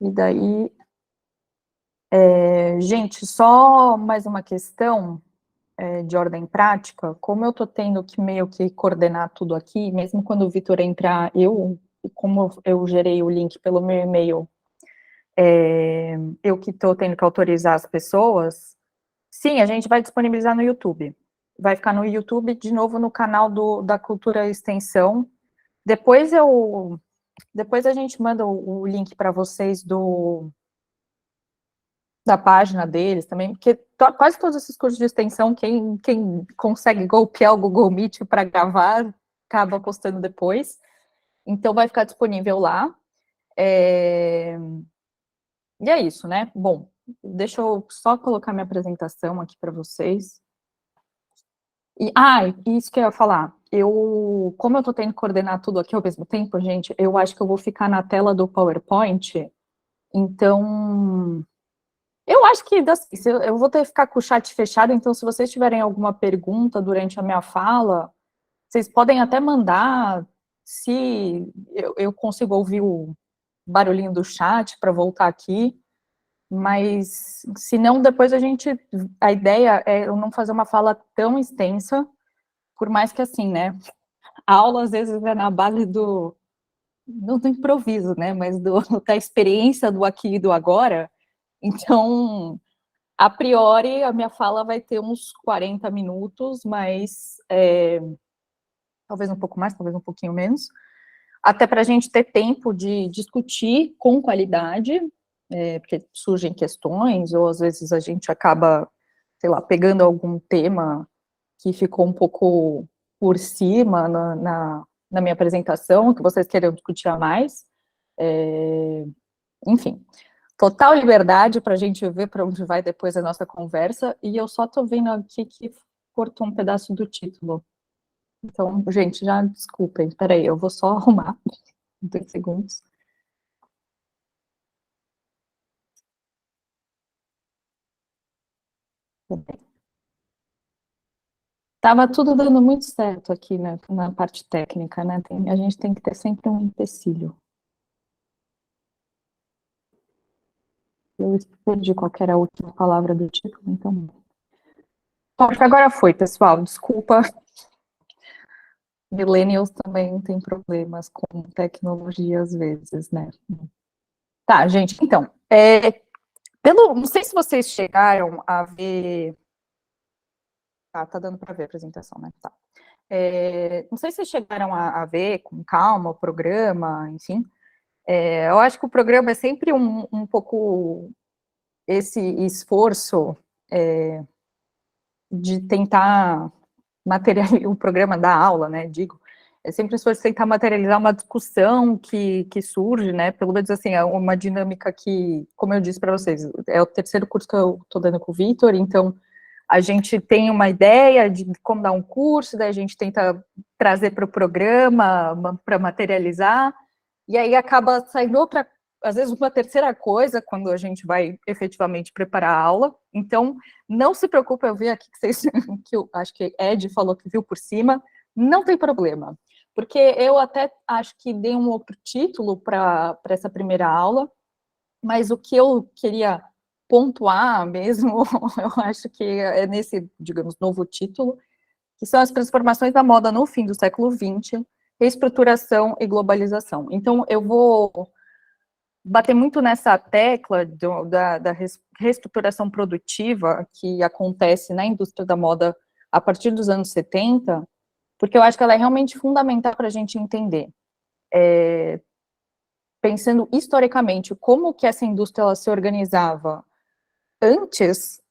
E daí, gente, só mais uma questão de ordem prática. Como eu tô tendo que meio que coordenar tudo aqui, mesmo quando o Vitor entrar, como eu gerei o link pelo meu e-mail, eu que tô tendo que autorizar as pessoas, sim, a gente vai disponibilizar no YouTube. Vai ficar no YouTube, de novo, no canal da Cultura Extensão. Depois a gente manda o link para vocês da página deles também, porque quase todos esses cursos de extensão, quem consegue golpear o Google Meet para gravar, acaba postando depois. Então, vai ficar disponível lá. E é isso, né? Bom, deixa eu só colocar minha apresentação aqui para vocês. Isso que eu ia falar. Como eu tô tendo que coordenar tudo aqui ao mesmo tempo, gente, eu acho que eu vou ficar na tela do PowerPoint. Então, eu acho que assim, eu vou ter que ficar com o chat fechado, então se vocês tiverem alguma pergunta durante a minha fala, vocês podem até mandar, se eu consigo ouvir o barulhinho do chat para voltar aqui, mas se não, depois a ideia é eu não fazer uma fala tão extensa, por mais que assim, né, a aula às vezes é na base não do improviso, né, mas da experiência do aqui e do agora, então, a priori, a minha fala vai ter uns 40 minutos, mas talvez um pouco mais, talvez um pouquinho menos, até para a gente ter tempo de discutir com qualidade, porque surgem questões, ou às vezes a gente acaba, sei lá, pegando algum tema que ficou um pouco por cima na minha apresentação, que vocês queiram discutir a mais. Enfim, total liberdade para a gente ver para onde vai depois a nossa conversa, e eu só estou vendo aqui que cortou um pedaço do título. Então, gente, já desculpem, peraí, eu vou só arrumar, 2 segundos. Tava tudo dando muito certo aqui na parte técnica, né? A gente tem que ter sempre um empecilho. Eu perdi qual que era a última palavra do título, então. Bom, agora foi, pessoal, desculpa. Millennials também tem problemas com tecnologia às vezes, né? Tá, gente, então, não sei se vocês chegaram a ver. Tá dando para ver a apresentação, né? Tá. Não sei se vocês chegaram a ver com calma o programa, enfim. Eu acho que o programa é sempre um pouco esse esforço de tentar materializar o programa da aula, né? Digo, é sempre um esforço de tentar materializar uma discussão que surge, né? Pelo menos assim, é uma dinâmica que, como eu disse para vocês, é o terceiro curso que eu estou dando com o Vitor, então a gente tem uma ideia de como dar um curso, daí a gente tenta trazer para o programa, para materializar, e aí acaba saindo outra, às vezes uma terceira coisa, quando a gente vai efetivamente preparar a aula. Então, não se preocupe, eu vi aqui que eu acho que Ed falou que viu por cima, não tem problema, porque eu até acho que dei um outro título para essa primeira aula, mas o que eu queria pontuar mesmo, eu acho que é nesse, digamos, novo título, que são as transformações da moda no fim do século XX, reestruturação e globalização. Então, eu vou bater muito nessa tecla da reestruturação produtiva que acontece na indústria da moda a partir dos anos 70, porque eu acho que ela é realmente fundamental para a gente entender. Pensando historicamente, como que essa indústria ela se organizava antes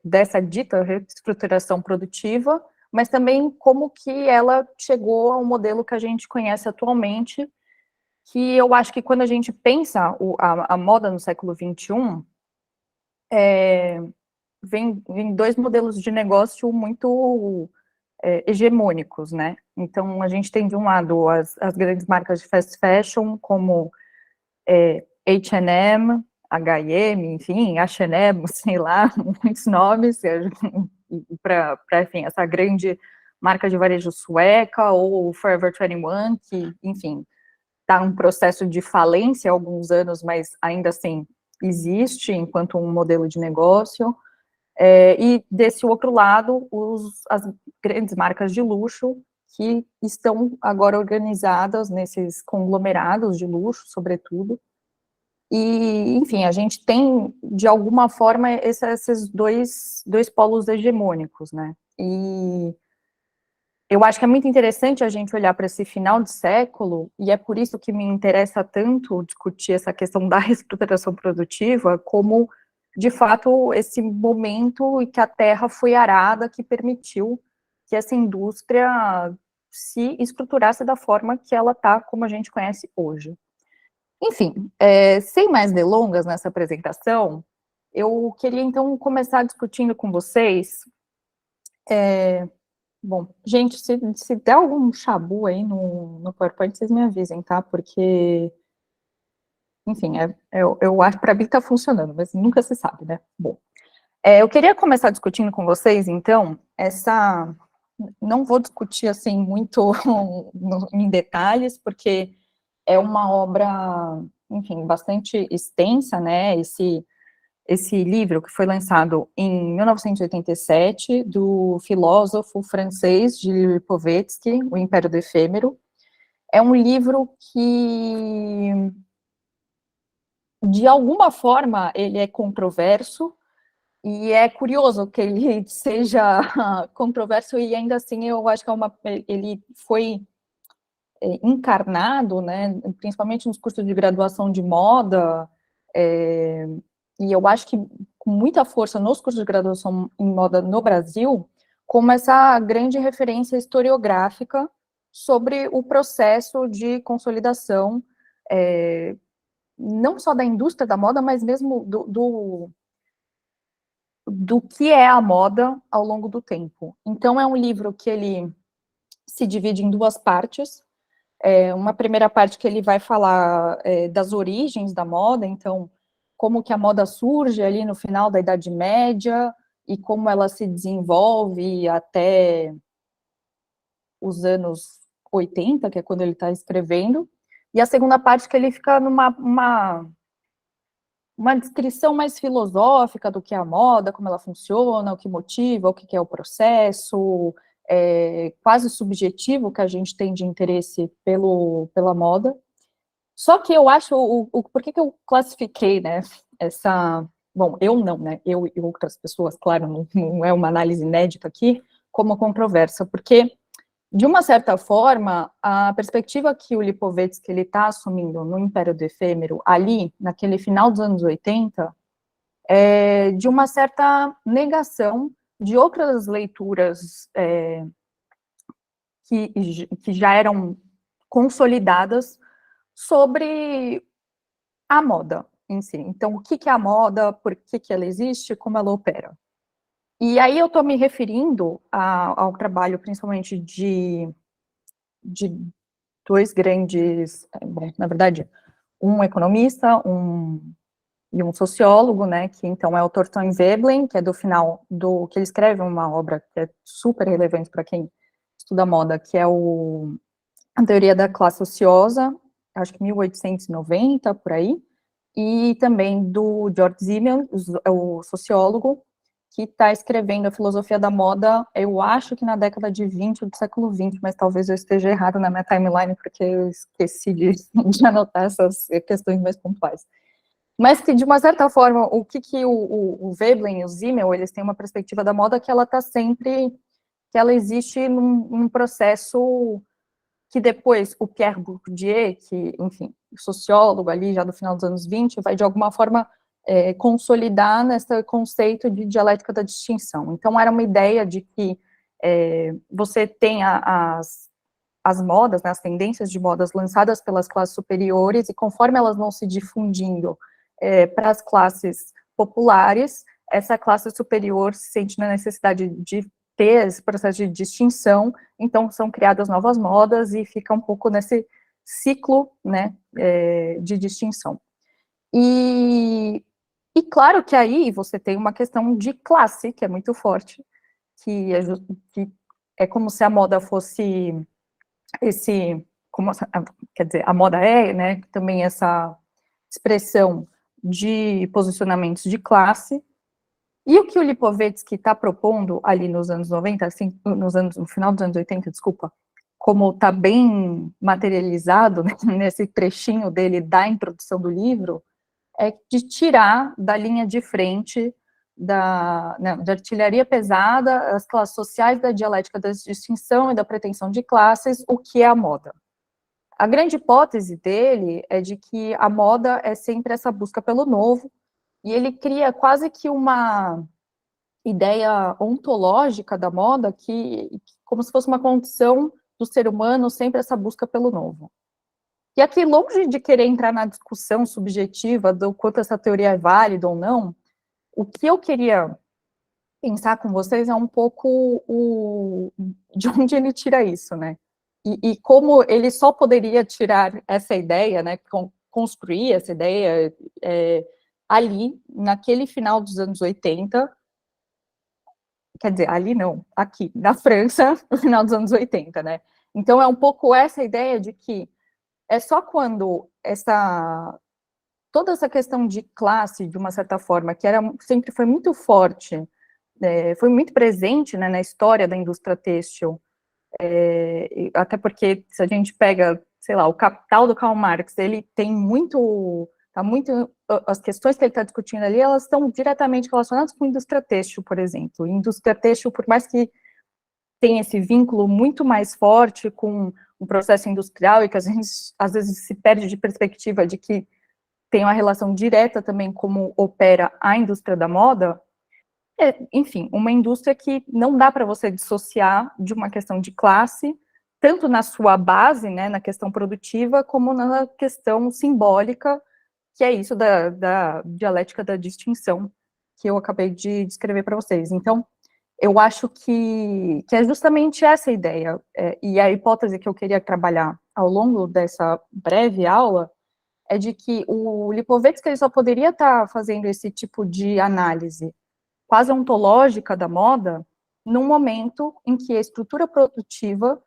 dessa dita reestruturação produtiva, mas também como que ela chegou ao modelo que a gente conhece atualmente, que eu acho que quando a gente pensa a moda no século XXI, vem 2 modelos de negócio muito hegemônicos, né? Então, a gente tem, de um lado, as grandes marcas de fast fashion, como H&M, H&M, enfim, H&M, sei lá, muitos nomes, para, enfim, essa grande marca de varejo sueca, ou Forever 21, que, enfim, está em um processo de falência há alguns anos, mas ainda assim existe enquanto um modelo de negócio. E desse outro lado, as grandes marcas de luxo, que estão agora organizadas nesses conglomerados de luxo, sobretudo. E, enfim, a gente tem, de alguma forma, esses dois polos hegemônicos, né? E eu acho que é muito interessante a gente olhar para esse final de século, e é por isso que me interessa tanto discutir essa questão da reestruturação produtiva, como, de fato, esse momento em que a terra foi arada, que permitiu que essa indústria se estruturasse da forma que ela está, como a gente conhece hoje. Enfim, sem mais delongas nessa apresentação, eu queria, então, começar discutindo com vocês. Bom, gente, se der algum chabu aí no PowerPoint, vocês me avisem, tá? Porque, enfim, eu acho que para mim está funcionando, mas nunca se sabe, né? Bom, eu queria começar discutindo com vocês, então, não vou discutir, assim, muito em detalhes, porque é uma obra, enfim, bastante extensa, né? Esse livro, que foi lançado em 1987, do filósofo francês Gilles Lipovetsky, O Império do Efêmero, é um livro que, de alguma forma, ele é controverso, e é curioso que ele seja controverso, e ainda assim eu acho que ele foi encarnado, né, principalmente nos cursos de graduação de moda, e eu acho que com muita força nos cursos de graduação em moda no Brasil, como essa grande referência historiográfica sobre o processo de consolidação, não só da indústria da moda, mas mesmo do que é a moda ao longo do tempo. Então, é um livro que ele se divide em duas partes. Uma primeira parte que ele vai falar das origens da moda, então, como que a moda surge ali no final da Idade Média e como ela se desenvolve até os anos 80, que é quando ele está escrevendo, e a segunda parte que ele fica uma descrição mais filosófica do que é a moda, como ela funciona, o que motiva, o que é o processo, quase subjetivo que a gente tem de interesse pela moda. Só que eu acho, por que eu classifiquei, né, bom, eu não, né, eu e outras pessoas, claro, não é uma análise inédita aqui, como controversa, porque, de uma certa forma, a perspectiva que o Lipovetsky ele está assumindo no Império do Efêmero, ali, naquele final dos anos 80, é de uma certa negação de outras leituras que já eram consolidadas sobre a moda em si. Então, o que é a moda, por que ela existe, como ela opera. E aí eu estou me referindo ao trabalho, principalmente de dois grandes, bom, na verdade, um economista e um sociólogo, né, que então é o Thorstein Veblen, que é do final que ele escreve uma obra que é super relevante para quem estuda moda, que é a teoria da classe ociosa, acho que 1890, por aí, e também do George Simmel, o sociólogo, que está escrevendo a filosofia da moda, eu acho que na década de 20 do século 20, mas talvez eu esteja errado na minha timeline, porque eu esqueci de anotar essas questões mais pontuais. Mas que, de uma certa forma, o que o Veblen e o Simmel, eles têm uma perspectiva da moda que ela está sempre, que ela existe num processo que depois o Pierre Bourdieu, que, enfim, sociólogo ali já do final dos anos 20, vai de alguma forma consolidar nesse conceito de dialética da distinção. Então, era uma ideia de que você tem as modas, né, as tendências de modas lançadas pelas classes superiores, e conforme elas vão se difundindo para as classes populares, essa classe superior se sente na necessidade de ter esse processo de distinção, então são criadas novas modas e fica um pouco nesse ciclo, né, de distinção. E claro que aí você tem uma questão de classe, que é muito forte, que é como se a moda fosse esse como, quer dizer, a moda é, né, também essa expressão de posicionamentos de classe, e o que o Lipovetsky está propondo ali nos anos 90, assim, no final dos anos 80, desculpa, como está bem materializado, né, nesse trechinho dele da introdução do livro, é de tirar da linha de frente de artilharia pesada as classes sociais da dialética da distinção e da pretensão de classes, o que é a moda. A grande hipótese dele é de que a moda é sempre essa busca pelo novo, e ele cria quase que uma ideia ontológica da moda, como se fosse uma condição do ser humano, sempre essa busca pelo novo. E aqui, longe de querer entrar na discussão subjetiva do quanto essa teoria é válida ou não, o que eu queria pensar com vocês é um pouco de onde ele tira isso, né? E como ele só poderia tirar essa ideia, né, construir essa ideia ali, naquele final dos anos 80, quer dizer, ali não, aqui, na França, no final dos anos 80, né? Então é um pouco essa ideia de que é só quando toda essa questão de classe, de uma certa forma, que sempre foi muito forte, foi muito presente, né, na história da indústria têxtil, até porque se a gente pega, sei lá, o Capital do Karl Marx, ele tem as questões que ele está discutindo ali, elas estão diretamente relacionadas com a indústria têxtil, por exemplo. A indústria têxtil, por mais que tenha esse vínculo muito mais forte com o processo industrial e que a gente, às vezes, se perde de perspectiva de que tem uma relação direta também como opera a indústria da moda, enfim, uma indústria que não dá para você dissociar de uma questão de classe, tanto na sua base, né, na questão produtiva, como na questão simbólica, que é isso da dialética da distinção, que eu acabei de descrever para vocês. Então, eu acho que é justamente essa ideia, e a hipótese que eu queria trabalhar ao longo dessa breve aula, é de que o Lipovetsky ele só poderia estar fazendo esse tipo de análise quase ontológica da moda num momento em que a estrutura produtiva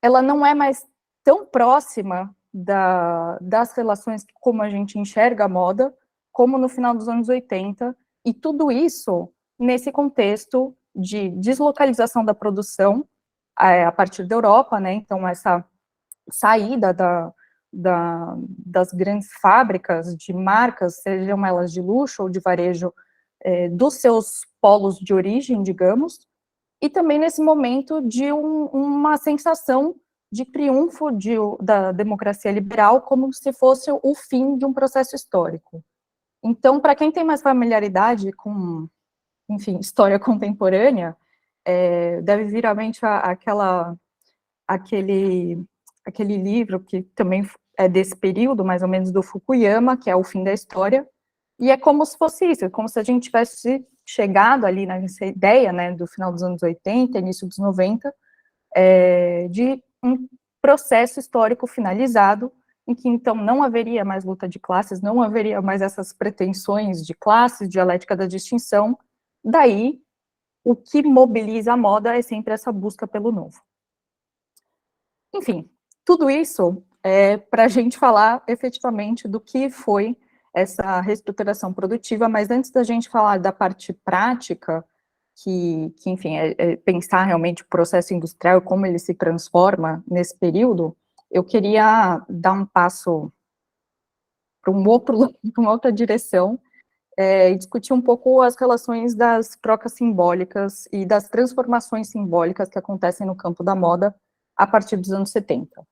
ela não é mais tão próxima das relações como a gente enxerga a moda, como no final dos anos 80, e tudo isso nesse contexto de deslocalização da produção a partir da Europa, né, então essa saída das grandes fábricas de marcas, sejam elas de luxo ou de varejo, dos seus polos de origem, digamos, e também nesse momento de uma sensação de triunfo da democracia liberal, como se fosse o fim de um processo histórico. Então, para quem tem mais familiaridade com, enfim, história contemporânea, deve vir à mente aquele livro que também é desse período, mais ou menos, do Fukuyama, que é O Fim da História, e é como se fosse isso, é como se a gente tivesse chegado ali nessa ideia, né, do final dos anos 80, início dos 90, de um processo histórico finalizado, em que, então, não haveria mais luta de classes, não haveria mais essas pretensões de classes, dialética da distinção, daí, o que mobiliza a moda é sempre essa busca pelo novo. Enfim, tudo isso é para a gente falar efetivamente do que foi essa reestruturação produtiva, mas antes da gente falar da parte prática, que enfim, pensar realmente o processo industrial, como ele se transforma nesse período, eu queria dar um passo para para uma outra direção, e discutir um pouco as relações das trocas simbólicas e das transformações simbólicas que acontecem no campo da moda a partir dos anos 70.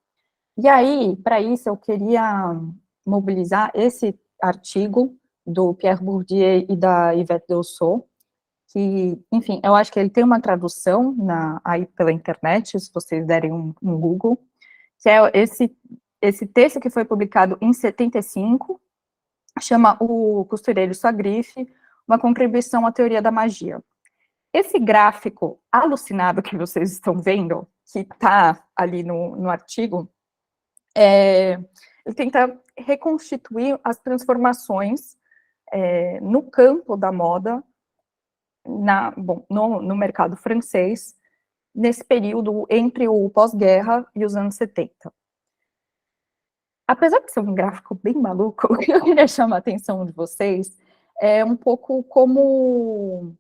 E aí, para isso, eu queria mobilizar esse artigo do Pierre Bourdieu e da Yvette Delceau, que, enfim, eu acho que ele tem uma tradução aí pela internet, se vocês derem um Google, que é esse texto que foi publicado em 75, chama O Costureiro e Sua Grife, uma contribuição à teoria da magia. Esse gráfico alucinado que vocês estão vendo, que está ali no artigo, ele tenta reconstituir as transformações no campo da moda, no mercado francês, nesse período entre o pós-guerra e os anos 70. apesar de ser um gráfico bem maluco, o que eu queria chamar a atenção de vocês é um pouco como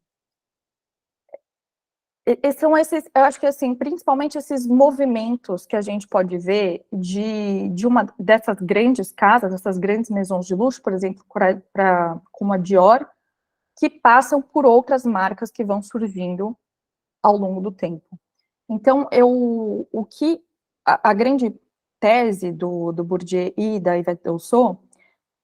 são esses, eu acho que assim, principalmente esses movimentos que a gente pode ver de uma dessas grandes casas, essas grandes maisons de luxo, por exemplo, como a Dior, que passam por outras marcas que vão surgindo ao longo do tempo. Então, o que a grande tese do Bourdieu e da Yvette Delceau,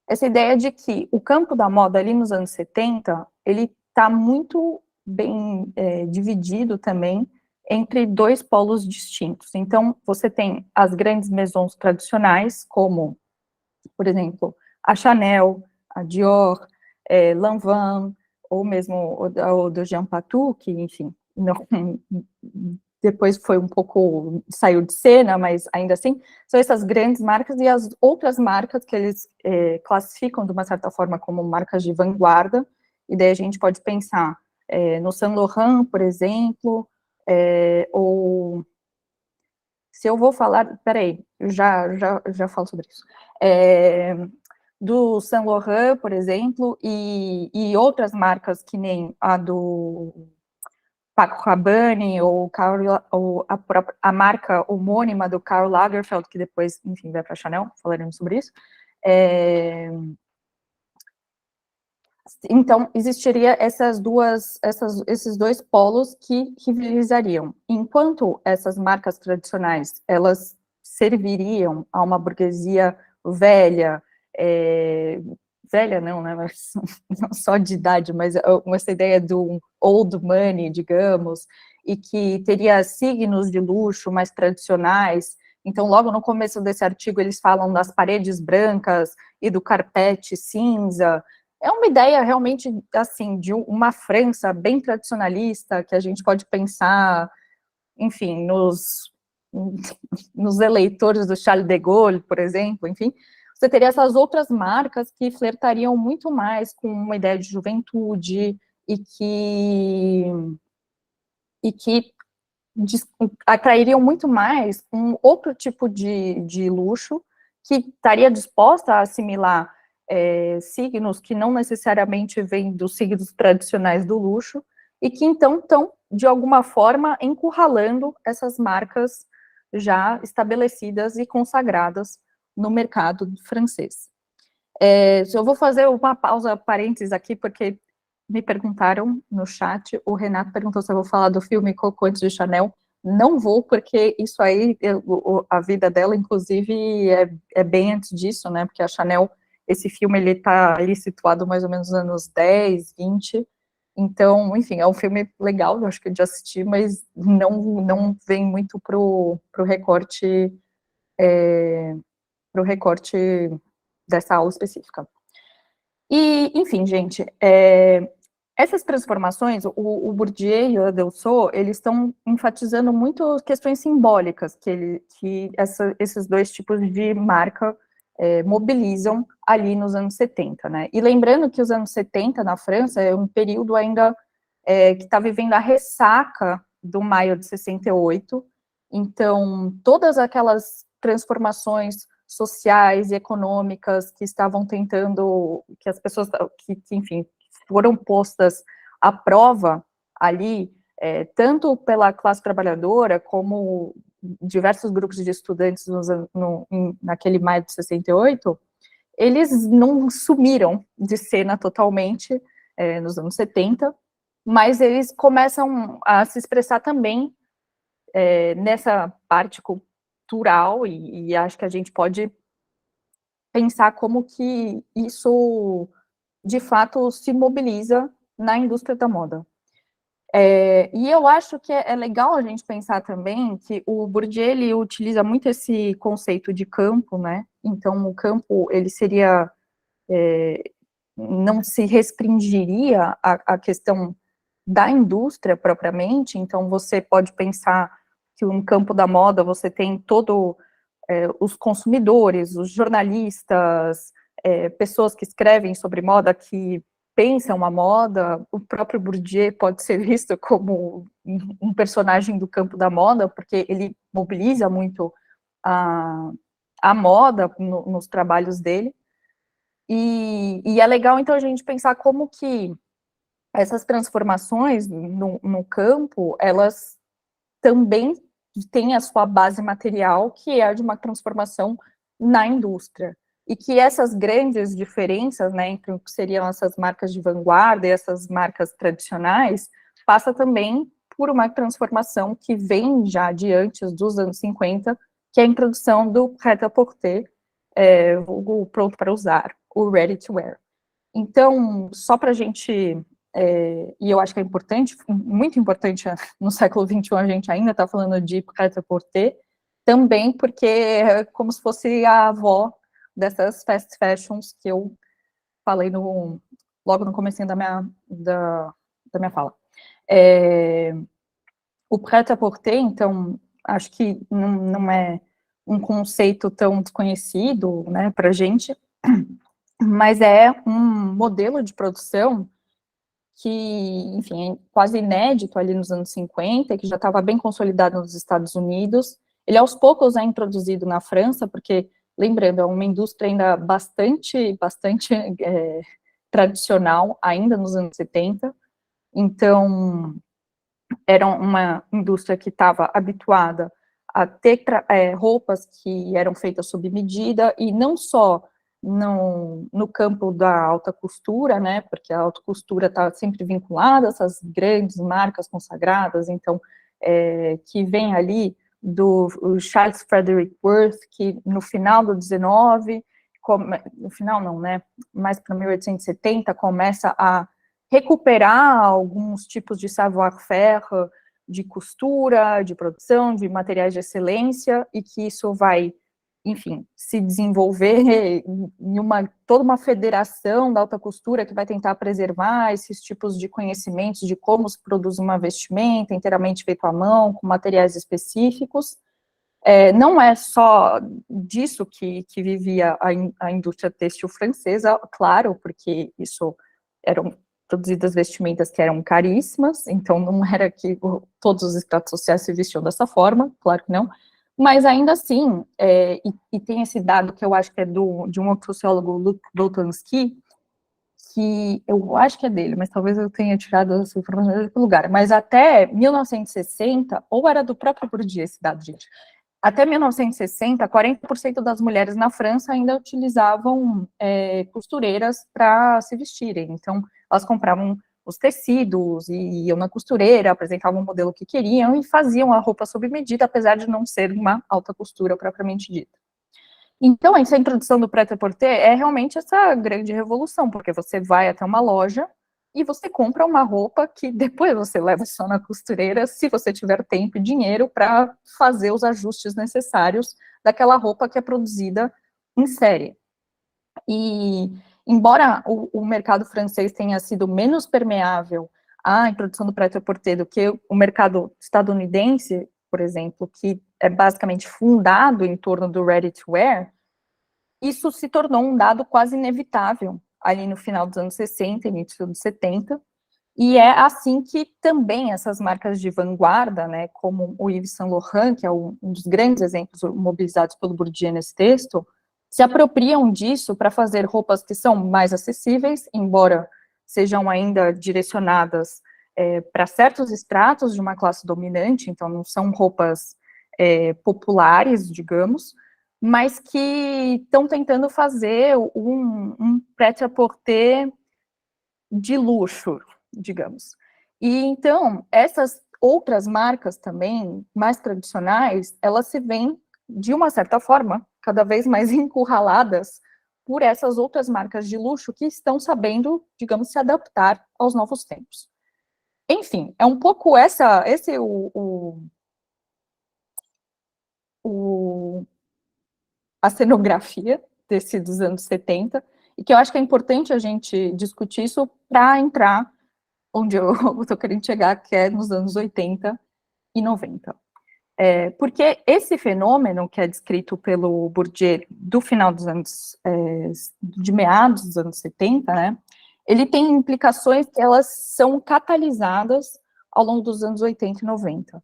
essa ideia de que o campo da moda ali nos anos 70, ele está muito bem dividido também entre dois polos distintos. Então, você tem as grandes maisons tradicionais, como, por exemplo, a Chanel, a Dior, Lanvin, ou mesmo o do Jean Patou, que, enfim, não, depois foi um pouco, saiu de cena, mas ainda assim, são essas grandes marcas e as outras marcas que eles classificam de uma certa forma como marcas de vanguarda, e daí a gente pode pensar no Saint Laurent, por exemplo, ou se eu vou falar, peraí, eu já falo sobre isso, do Saint Laurent, por exemplo, e outras marcas que nem a do Paco Rabanne, ou a marca homônima do Karl Lagerfeld, que depois, enfim, vai para a Chanel, falaremos sobre isso. Então, existiria esses dois polos que rivalizariam. Enquanto essas marcas tradicionais, elas serviriam a uma burguesia velha, velha não, né, mas não só de idade, mas essa ideia do old money, digamos, e que teria signos de luxo mais tradicionais. Então, logo no começo desse artigo, eles falam das paredes brancas e do carpete cinza. É uma ideia realmente, assim, de uma França bem tradicionalista, que a gente pode pensar, enfim, nos eleitores do Charles de Gaulle, por exemplo, enfim, você teria essas outras marcas que flertariam muito mais com uma ideia de juventude e que atrairiam muito mais um outro tipo de luxo que estaria disposta a assimilar signos que não necessariamente vêm dos signos tradicionais do luxo e que então estão, de alguma forma, encurralando essas marcas já estabelecidas e consagradas no mercado francês. Eu vou fazer uma pausa, parênteses aqui, porque me perguntaram no chat, o Renato perguntou se eu vou falar do filme Coco antes de Chanel. Não vou, porque isso aí, a vida dela, inclusive, é bem antes disso, né, porque a Chanel, esse filme, ele tá ali situado mais ou menos nos anos 10, 20, então, enfim, é um filme legal, eu acho que eu já assisti, mas não vem muito pro recorte, pro recorte dessa aula específica. E, enfim, gente, essas transformações, o Bourdieu e o Delceau, eles estão enfatizando muito questões simbólicas que esses dois tipos de marca mobilizam ali nos anos 70, né? E lembrando que os anos 70 na França é um período ainda que está vivendo a ressaca do maio de 68, então todas aquelas transformações sociais e econômicas que estavam tentando, que as pessoas, enfim, foram postas à prova ali, tanto pela classe trabalhadora, como diversos grupos de estudantes naquele maio de 68, eles não sumiram de cena totalmente nos anos 70, mas eles começam a se expressar também nessa parte cultural, e acho que a gente pode pensar como que isso, de fato, se mobiliza na indústria da moda. E eu acho que é legal a gente pensar também que o Bourdieu, ele utiliza muito esse conceito de campo, né? Então, o campo, ele seria, não se restringiria à questão da indústria propriamente, então você pode pensar que no campo da moda você tem todo os consumidores, os jornalistas, pessoas que escrevem sobre moda, que pensam a moda, o próprio Bourdieu pode ser visto como um personagem do campo da moda, porque ele mobiliza muito à moda nos trabalhos dele, e é legal, então, a gente pensar como que essas transformações no campo, elas também têm a sua base material, que é a de uma transformação na indústria, e que essas grandes diferenças, né, entre o que seriam essas marcas de vanguarda e essas marcas tradicionais, passa também por uma transformação que vem já de antes dos anos 50, que é a introdução do prêt-à-porter, o pronto para usar, o ready to wear. Então, só para a gente, e eu acho que é importante, muito importante no século XXI, a gente ainda está falando de prêt-à-porter, também porque é como se fosse a avó dessas fast fashions que eu falei logo no comecinho da minha fala. O prêt-à-porter, então, acho que não é um conceito tão desconhecido, né, para a gente, mas é um modelo de produção que, enfim, é quase inédito ali nos anos 50, que já estava bem consolidado nos Estados Unidos. Ele, aos poucos, é introduzido na França, porque, lembrando, é uma indústria ainda bastante tradicional, ainda nos anos 70. Então, era uma indústria que estava habituada a ter roupas que eram feitas sob medida, e não só no campo da alta costura, né, porque a alta costura está sempre vinculada a essas grandes marcas consagradas, então, que vem ali do Charles Frederick Worth, que no final do 19, no final não, né, mais para 1870, começa a recuperar alguns tipos de savoir-faire, de costura, de produção, de materiais de excelência, e que isso vai, enfim, se desenvolver em toda uma federação da alta costura que vai tentar preservar esses tipos de conhecimentos de como se produz uma vestimenta inteiramente feito à mão, com materiais específicos. Não é só disso que vivia a indústria têxtil francesa, claro, porque isso eram produzidas vestimentas que eram caríssimas, então não era que todos os estratos sociais se vestiam dessa forma, claro que não, mas ainda assim, e tem esse dado que eu acho que é de um outro sociólogo, Luc Boltanski, que eu acho que é dele, mas talvez eu tenha tirado essa informação de outro lugar, mas até 1960, ou era do próprio Bourdieu esse dado, gente, até 1960, 40% das mulheres na França ainda utilizavam costureiras para se vestirem. Então, elas compravam os tecidos e iam na costureira, apresentavam o modelo que queriam e faziam a roupa sob medida, apesar de não ser uma alta costura propriamente dita. Então, essa introdução do prêt-à-porter é realmente essa grande revolução, porque você vai até uma loja e você compra uma roupa que depois você leva só na costureira, se você tiver tempo e dinheiro para fazer os ajustes necessários daquela roupa que é produzida em série. E, embora o mercado francês tenha sido menos permeável à introdução do prêt-à-porter do que o mercado estadunidense, por exemplo, que é basicamente fundado em torno do ready-to-wear, isso se tornou um dado quase inevitável ali no final dos anos 60, início dos 70, e é assim que também essas marcas de vanguarda, né, como o Yves Saint Laurent, que é um dos grandes exemplos mobilizados pelo Bourdieu nesse texto, se apropriam disso para fazer roupas que são mais acessíveis, embora sejam ainda direcionadas para certos estratos de uma classe dominante, então não são roupas populares, digamos, mas que estão tentando fazer um prêt-à-porter de luxo, digamos. E então, essas outras marcas também, mais tradicionais, elas se veem, de uma certa forma, cada vez mais encurraladas por essas outras marcas de luxo que estão sabendo, digamos, se adaptar aos novos tempos. Enfim, é um pouco a cenografia dos anos 70, e que eu acho que é importante a gente discutir isso para entrar onde eu estou querendo chegar, que é nos anos 80 e 90. Porque esse fenômeno que é descrito pelo Bourdieu do final dos anos, de meados dos anos 70, né, ele tem implicações que elas são catalisadas ao longo dos anos 80 e 90.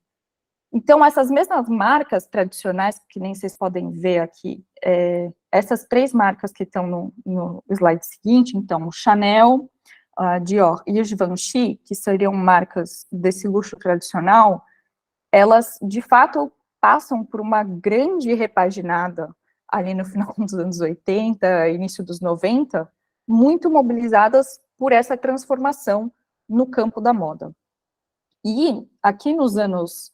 Então, essas mesmas marcas tradicionais, que nem vocês podem ver aqui, essas 3 marcas que estão no slide seguinte, então, Chanel, Dior e o Givenchy, que seriam marcas desse luxo tradicional, elas, de fato, passam por uma grande repaginada ali no final dos anos 80, início dos 90, muito mobilizadas por essa transformação no campo da moda. E aqui nos anos,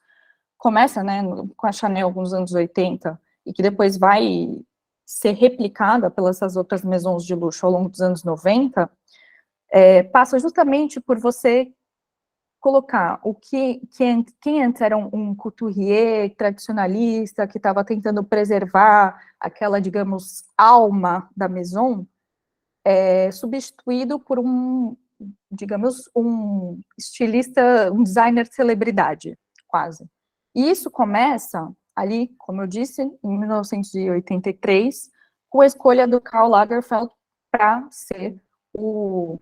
começa, né, com a Chanel nos anos 80, e que depois vai ser replicada pelas essas outras maisons de luxo ao longo dos anos 90, passa justamente por você colocar quem antes era um couturier tradicionalista, que estava tentando preservar aquela, digamos, alma da maison, substituído por digamos, um estilista, um designer celebridade, quase. E isso começa ali, como eu disse, em 1983, com a escolha do Karl Lagerfeld para ser o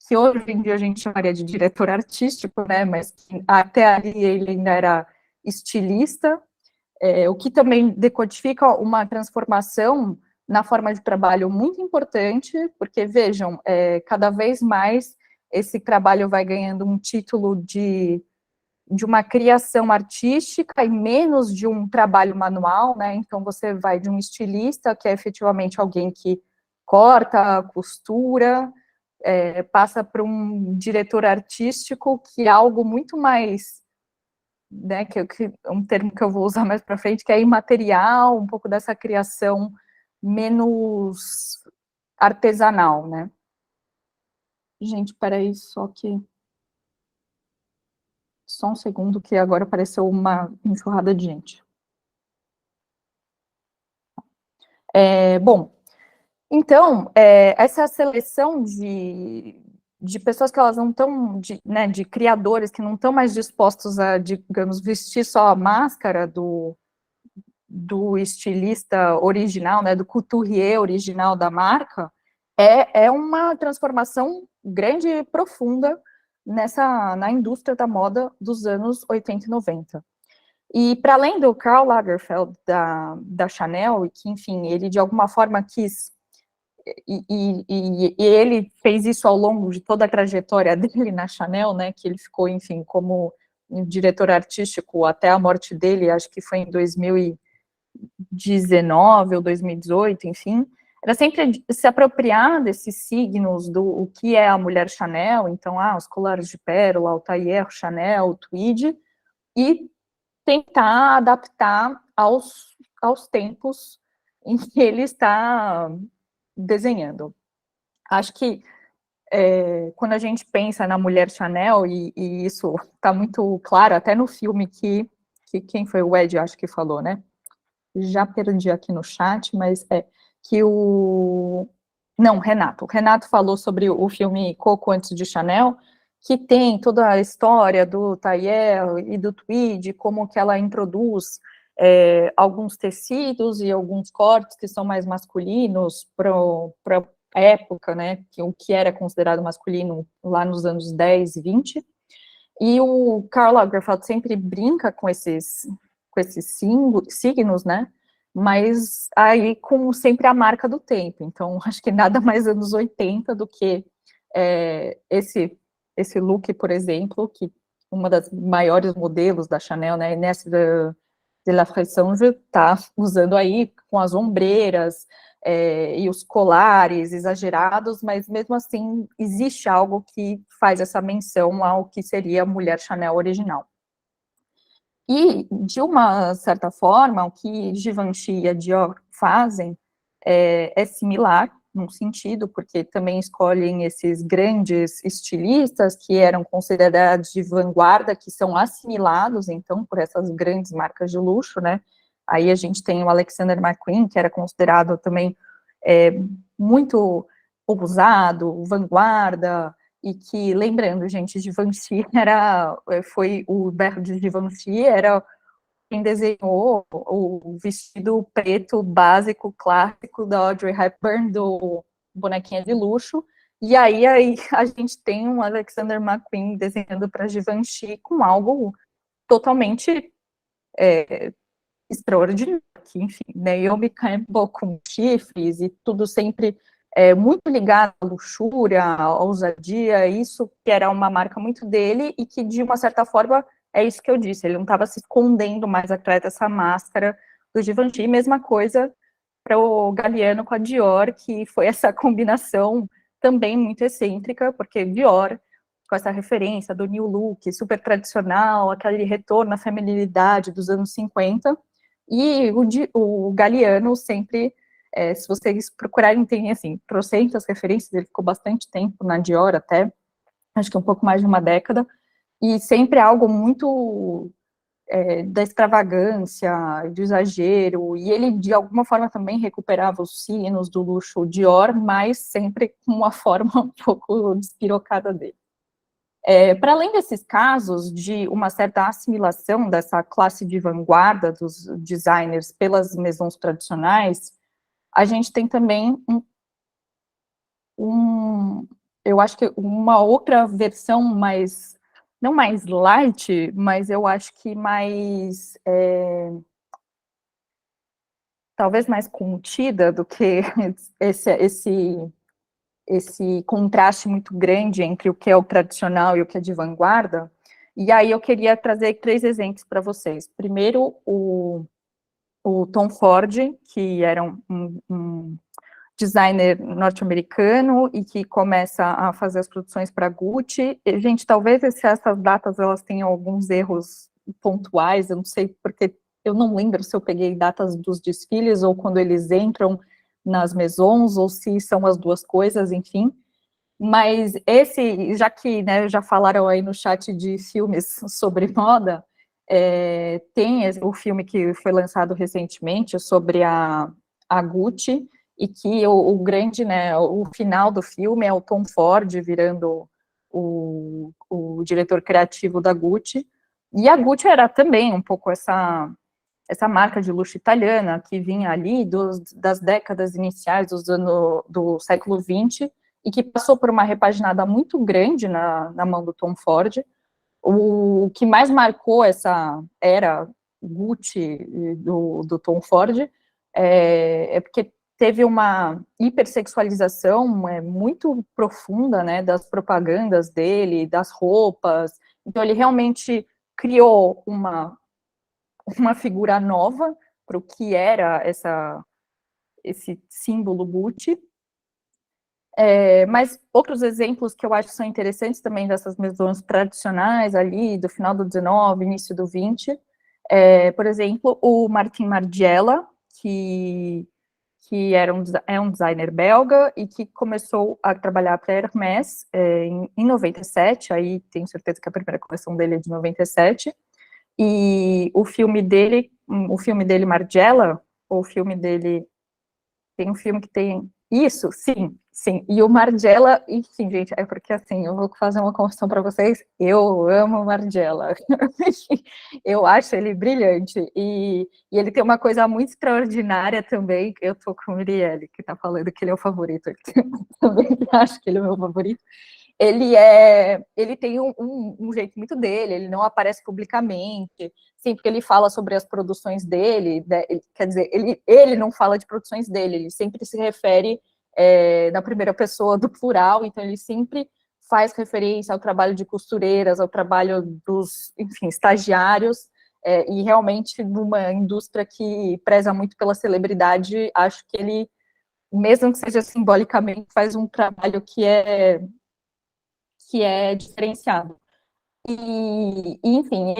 que hoje em dia a gente chamaria de diretor artístico, né, mas até ali ele ainda era estilista, o que também decodifica uma transformação na forma de trabalho muito importante, porque, vejam, cada vez mais esse trabalho vai ganhando um título de uma criação artística e menos de um trabalho manual, né, então você vai de um estilista, que é efetivamente alguém que corta, costura, passa para um diretor artístico, que é algo muito mais, né, que um termo que eu vou usar mais para frente, que é imaterial, um pouco dessa criação menos artesanal, né. Gente, peraí, só um segundo, que agora apareceu uma enxurrada de gente. Bom, então, essa seleção de pessoas que elas não estão, né, de criadores que não estão mais dispostos a, digamos, vestir só a máscara do estilista original, né, do couturier original da marca, é uma transformação grande e profunda na indústria da moda dos anos 80 e 90. E para além do Karl Lagerfeld da Chanel, e que, enfim, ele de alguma forma quis, e ele fez isso ao longo de toda a trajetória dele na Chanel, né, que ele ficou, enfim, como diretor artístico até a morte dele, acho que foi em 2019 ou 2018, enfim, era sempre se apropriar desses signos do o que é a mulher Chanel, então, os colares de pérola, o tailleur Chanel, o tweed, e tentar adaptar aos tempos em que ele está desenhando. Acho que quando a gente pensa na mulher Chanel, e isso está muito claro, até no filme que quem foi o Ed, acho que falou, né? Já perdi aqui no chat, mas que não, Renato. O Renato falou sobre o filme Coco antes de Chanel, que tem toda a história do tailleur e do tweed, como que ela introduz alguns tecidos e alguns cortes que são mais masculinos para a época, né, que o que era considerado masculino lá nos anos 10 e 20. E o Karl Lagerfeld sempre brinca com esses signos, né? Mas aí com sempre a marca do tempo. Então, acho que nada mais anos 80 do que esse look, por exemplo, que uma das maiores modelos da Chanel, né, Inés de la Fressange, está usando aí com as ombreiras e os colares exagerados, mas mesmo assim existe algo que faz essa menção ao que seria a mulher Chanel original. E, de uma certa forma, o que Givenchy e a Dior fazem é similar, num sentido, porque também escolhem esses grandes estilistas que eram considerados de vanguarda, que são assimilados, então, por essas grandes marcas de luxo, né? Aí a gente tem o Alexander McQueen, que era considerado também muito ousado, vanguarda, e que, lembrando, gente, Givenchy foi o Hubert de Givenchy, era quem desenhou o vestido preto básico, clássico da Audrey Hepburn, do Bonequinha de Luxo, e aí a gente tem um Alexander McQueen desenhando para Givenchy com algo totalmente extraordinário, que, enfim, Naomi Campbell com chifres e tudo sempre muito ligado à luxúria, à ousadia, isso que era uma marca muito dele e que, de uma certa forma, é isso que eu disse, ele não estava se escondendo mais atrás dessa máscara do Givenchy, mesma coisa para o Galliano com a Dior, que foi essa combinação também muito excêntrica, porque Dior, com essa referência do new look, super tradicional, aquele retorno à feminilidade dos anos 50, e o Galliano sempre, se vocês procurarem, tem, assim, trocentas referências, ele ficou bastante tempo na Dior até, acho que um pouco mais de uma década, e sempre algo muito da extravagância, do exagero, e ele, de alguma forma, também recuperava os signos do luxo Dior, mas sempre com uma forma um pouco despirocada dele. Para além desses casos de uma certa assimilação dessa classe de vanguarda dos designers pelas maisons tradicionais, a gente tem também eu acho que uma outra versão mais, não mais light, mas eu acho que mais, talvez mais contida do que esse contraste muito grande entre o que é o tradicional e o que é de vanguarda. E aí eu queria trazer 3 exemplos para vocês. Primeiro, o Tom Ford, que era um designer norte-americano e que começa a fazer as produções para Gucci. E, gente, talvez essas datas elas tenham alguns erros pontuais, eu não sei, porque eu não lembro se eu peguei datas dos desfiles ou quando eles entram nas maisons, ou se são as duas coisas, enfim. Mas esse, já que, né, já falaram aí no chat de filmes sobre moda, tem o filme que foi lançado recentemente sobre a Gucci, e que o grande, né, o final do filme é o Tom Ford virando o diretor criativo da Gucci, e a Gucci era também um pouco essa marca de luxo italiana que vinha ali das décadas iniciais do século XX e que passou por uma repaginada muito grande na mão do Tom Ford. O que mais marcou essa era Gucci do Tom Ford porque teve uma hipersexualização muito profunda, né, das propagandas dele, das roupas. Então ele realmente criou uma figura nova para o que era esse símbolo Gucci. Mas outros exemplos que eu acho que são interessantes também dessas maisons tradicionais ali, do final do 19, início do 20, por exemplo, o Martin Margiela, que é um designer belga e que começou a trabalhar para a Hermès em 97, aí tenho certeza que a primeira coleção dele é de 97, e o filme dele, Margiela, ou o filme dele, tem um filme que tem isso, sim, sim, e o Margiela, enfim, gente, é porque assim, eu vou fazer uma confissão para vocês, eu amo o Margiela, eu acho ele brilhante, e ele tem uma coisa muito extraordinária também, eu tô com o Mirielle, que tá falando que ele é o favorito, também acho que ele é o meu favorito. Ele tem um jeito muito dele, ele não aparece publicamente, sempre que ele fala sobre as produções dele, quer dizer, ele não fala de produções dele, ele sempre se refere na primeira pessoa do plural, então ele sempre faz referência ao trabalho de costureiras, ao trabalho dos, enfim, estagiários, e realmente numa indústria que preza muito pela celebridade, acho que ele, mesmo que seja simbolicamente, faz um trabalho que é diferenciado. Enfim,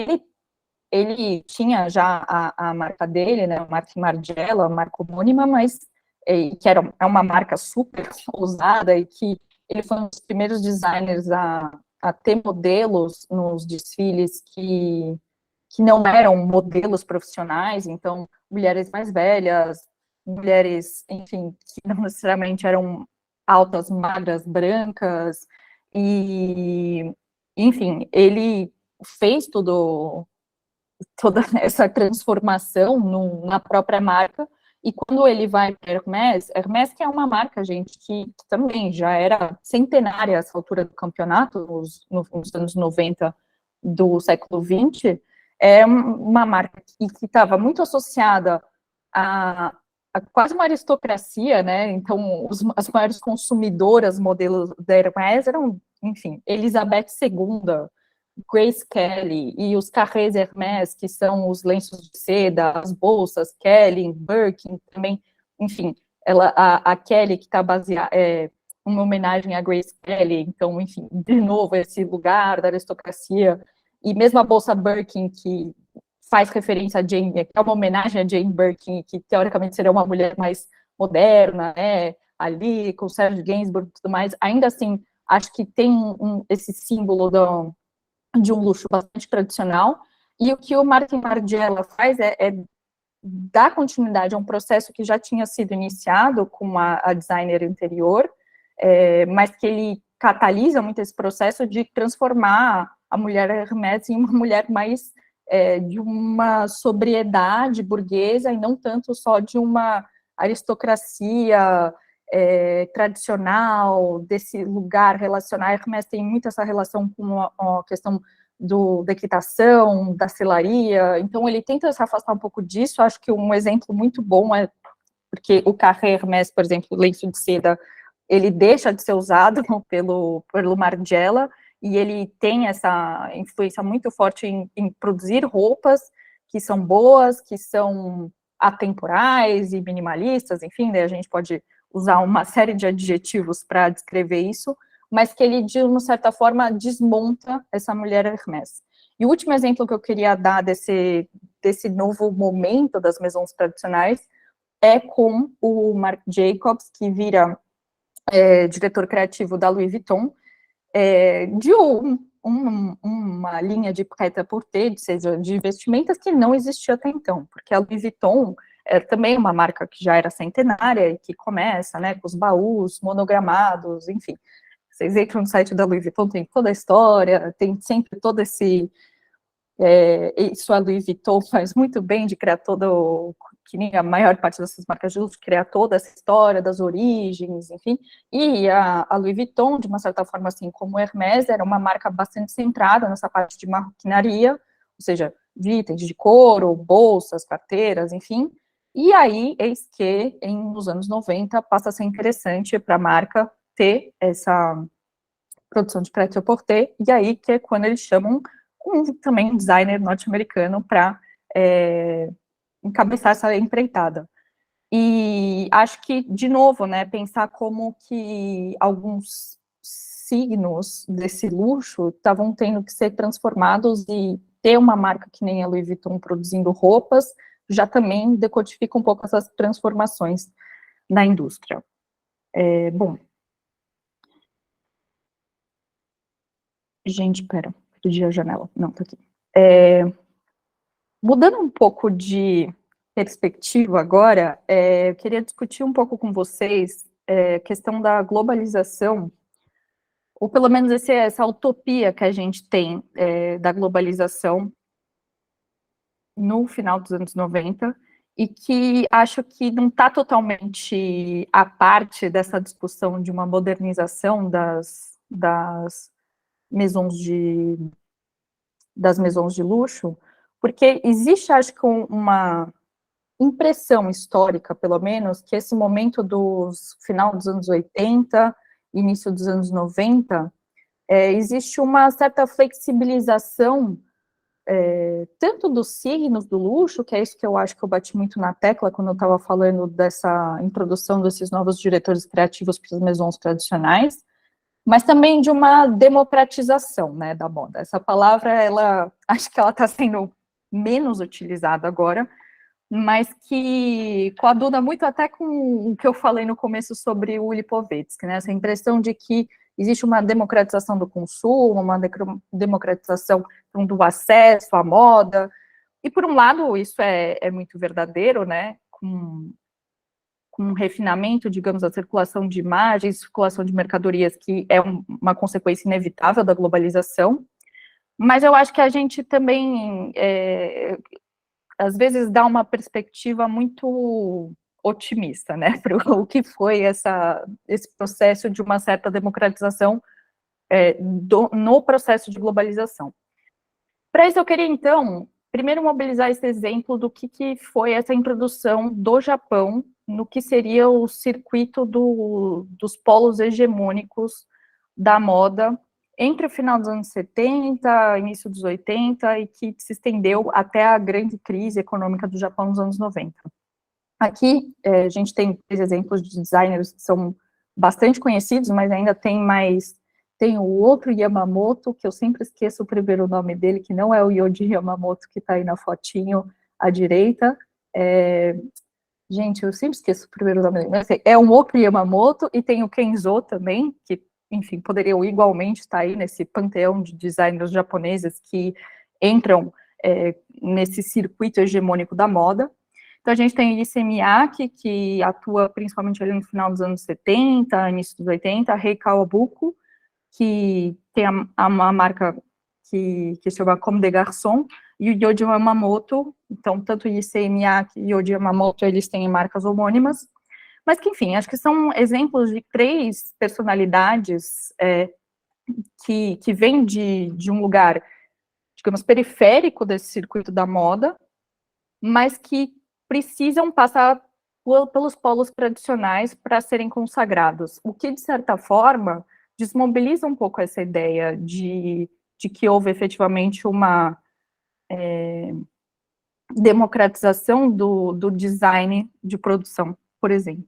ele tinha já a marca dele, né, a marca Margiela, a marca homônima, mas que é uma marca super ousada e que ele foi um dos primeiros designers a ter modelos nos desfiles que não eram modelos profissionais, então mulheres mais velhas, mulheres, enfim, que não necessariamente eram altas, magras, brancas, e, enfim, ele fez toda essa transformação na própria marca, e quando ele vai para Hermès, que é uma marca, gente, que também já era centenária a essa altura do campeonato, nos anos 90 do século XX, é uma marca que estava muito associada a quase uma aristocracia, né? Então, as maiores consumidoras modelos da Hermès eram, enfim, Elizabeth II, Grace Kelly e os carrés Hermès, que são os lenços de seda, as bolsas Kelly, Birkin também, enfim, a Kelly que está baseada, uma homenagem a Grace Kelly, então, enfim, de novo, esse lugar da aristocracia, e mesmo a bolsa Birkin, que faz referência a Jane, que é uma homenagem a Jane Birkin, que teoricamente seria uma mulher mais moderna, né, ali, com Serge Gainsbourg e tudo mais, ainda assim, acho que tem esse símbolo de um luxo bastante tradicional, e o que o Martin Margiela faz é dar continuidade a um processo que já tinha sido iniciado com a designer anterior, mas que ele catalisa muito esse processo de transformar a mulher Hermès em uma mulher mais de uma sobriedade burguesa e não tanto só de uma aristocracia tradicional, desse lugar relacionar. A Hermès tem muito essa relação com a questão da equitação, da selaria, então ele tenta se afastar um pouco disso. Acho que um exemplo muito bom é porque o carré Hermès, por exemplo, o lenço de seda, ele deixa de ser usado pelo Margiela, e ele tem essa influência muito forte em produzir roupas que são boas, que são atemporais e minimalistas, enfim, né, a gente pode usar uma série de adjetivos para descrever isso, mas que ele, de uma certa forma, desmonta essa mulher Hermès. E o último exemplo que eu queria dar desse novo momento das maisons tradicionais é com o Marc Jacobs, que vira diretor criativo da Louis Vuitton, de uma linha de prêt-à-porter, seja de vestimentas que não existia até então, porque a Louis Vuitton é também uma marca que já era centenária e que começa, né, com os baús monogramados, enfim. Vocês entram no site da Louis Vuitton, tem toda a história, tem sempre todo esse... isso a Louis Vuitton faz muito bem de criar todo, que nem a maior parte dessas marcas de luxo, criar toda essa história das origens, enfim, e a Louis Vuitton, de uma certa forma, assim como o Hermès, era uma marca bastante centrada nessa parte de marroquinaria, ou seja, de itens de couro, bolsas, carteiras, enfim, e aí, eis que, nos anos 90, passa a ser interessante para a marca ter essa produção de prêt-à-porter, e aí que é quando eles chamam também um designer norte-americano para encabeçar essa empreitada. E acho que, de novo, né, pensar como que alguns signos desse luxo estavam tendo que ser transformados, e ter uma marca que nem a Louis Vuitton produzindo roupas já também decodifica um pouco essas transformações na indústria. Bom, gente, pera, perdi a janela. Não, tá aqui. Mudando um pouco de perspectiva agora, eu queria discutir um pouco com vocês a questão da globalização, ou pelo menos essa utopia que a gente tem da globalização no final dos anos 90, e que acho que não está totalmente à parte dessa discussão de uma modernização das maisons de luxo, porque existe, acho que, uma impressão histórica, pelo menos, que esse momento dos final dos anos 80, início dos anos 90, existe uma certa flexibilização, tanto dos signos do luxo, que é isso que eu acho que eu bati muito na tecla quando eu estava falando dessa introdução desses novos diretores criativos para as maisons tradicionais, mas também de uma democratização, né, da moda. Essa palavra, acho que ela está sendo menos utilizada agora, mas que coaduna muito até com o que eu falei no começo sobre o Lipovetsky, né, essa impressão de que existe uma democratização do consumo, uma democratização do acesso à moda, e por um lado isso é muito verdadeiro, né, com um refinamento, digamos, da circulação de imagens, circulação de mercadorias, que é uma consequência inevitável da globalização, mas eu acho que a gente também, às vezes, dá uma perspectiva muito otimista, né, para o que foi esse processo de uma certa democratização no processo de globalização. Para isso, eu queria, então, primeiro mobilizar esse exemplo do que foi essa introdução do Japão no que seria o circuito dos polos hegemônicos da moda entre o final dos anos 70, início dos 80, e que se estendeu até a grande crise econômica do Japão nos anos 90. Aqui, a gente tem 3 exemplos de designers que são bastante conhecidos, mas ainda tem mais. Tem o outro Yamamoto, que eu sempre esqueço o primeiro nome dele, que não é o Yohji Yamamoto, que está aí na fotinho à direita. Gente, eu sempre esqueço o primeiro nome dele. Mas, é um outro Yamamoto, e tem o Kenzo também, que, enfim, poderiam igualmente estar aí nesse panteão de designers japoneses que entram nesse circuito hegemônico da moda. Então, a gente tem Issey Miyake, que atua principalmente ali no final dos anos 70, início dos 80, Rei Kawabuko, que tem uma marca que se chama Comme des Garçons, e o Yohji Yamamoto. Então, tanto Issey Miyake e Yohji Yamamoto, eles têm marcas homônimas, mas que, enfim, acho que são exemplos de 3 personalidades que vêm de um lugar, digamos, periférico desse circuito da moda, mas que precisam passar pelos polos tradicionais para serem consagrados, o que, de certa forma, desmobiliza um pouco essa ideia de que houve efetivamente uma democratização do design de produção, por exemplo.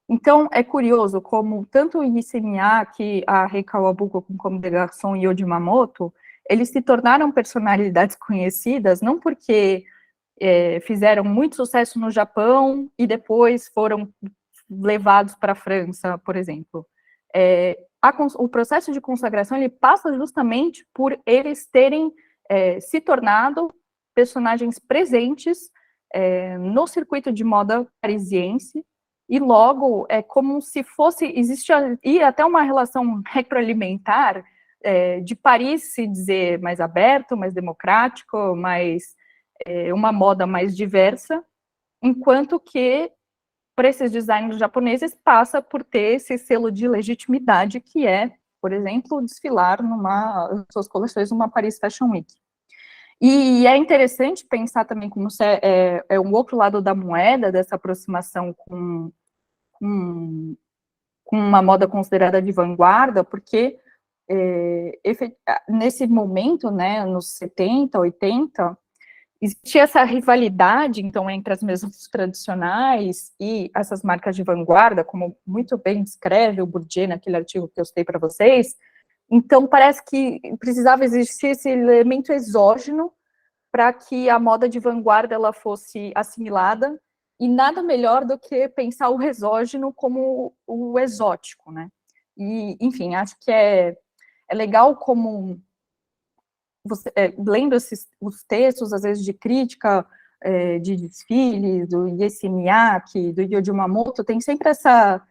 Então, é curioso como tanto o Issey Miyake, a Rei Kawabuko, como de Garçon e Yohji Yamamoto, eles se tornaram personalidades conhecidas, não porque fizeram muito sucesso no Japão e depois foram levados para a França, por exemplo. O processo de consagração ele passa justamente por eles terem se tornado personagens presentes no circuito de moda parisiense, e logo é como se existe até uma relação retroalimentar de Paris se dizer mais aberto, mais democrático, mais uma moda mais diversa, enquanto que, para esses designers japoneses, passa por ter esse selo de legitimidade que é, por exemplo, desfilar suas coleções numa Paris Fashion Week. E é interessante pensar também como é um outro lado da moeda, dessa aproximação com uma moda considerada de vanguarda, porque nesse momento, né, nos 70, 80, existia essa rivalidade, então, entre as mesas tradicionais e essas marcas de vanguarda, como muito bem descreve o Bourdieu naquele artigo que eu citei para vocês. Então, parece que precisava existir esse elemento exógeno para que a moda de vanguarda ela fosse assimilada, e nada melhor do que pensar o exógeno como o exótico, né? E, enfim, acho que é legal como você, lendo os textos, às vezes, de crítica de desfiles, do Issey Miyake, do Yohji Yamamoto, tem sempre essa,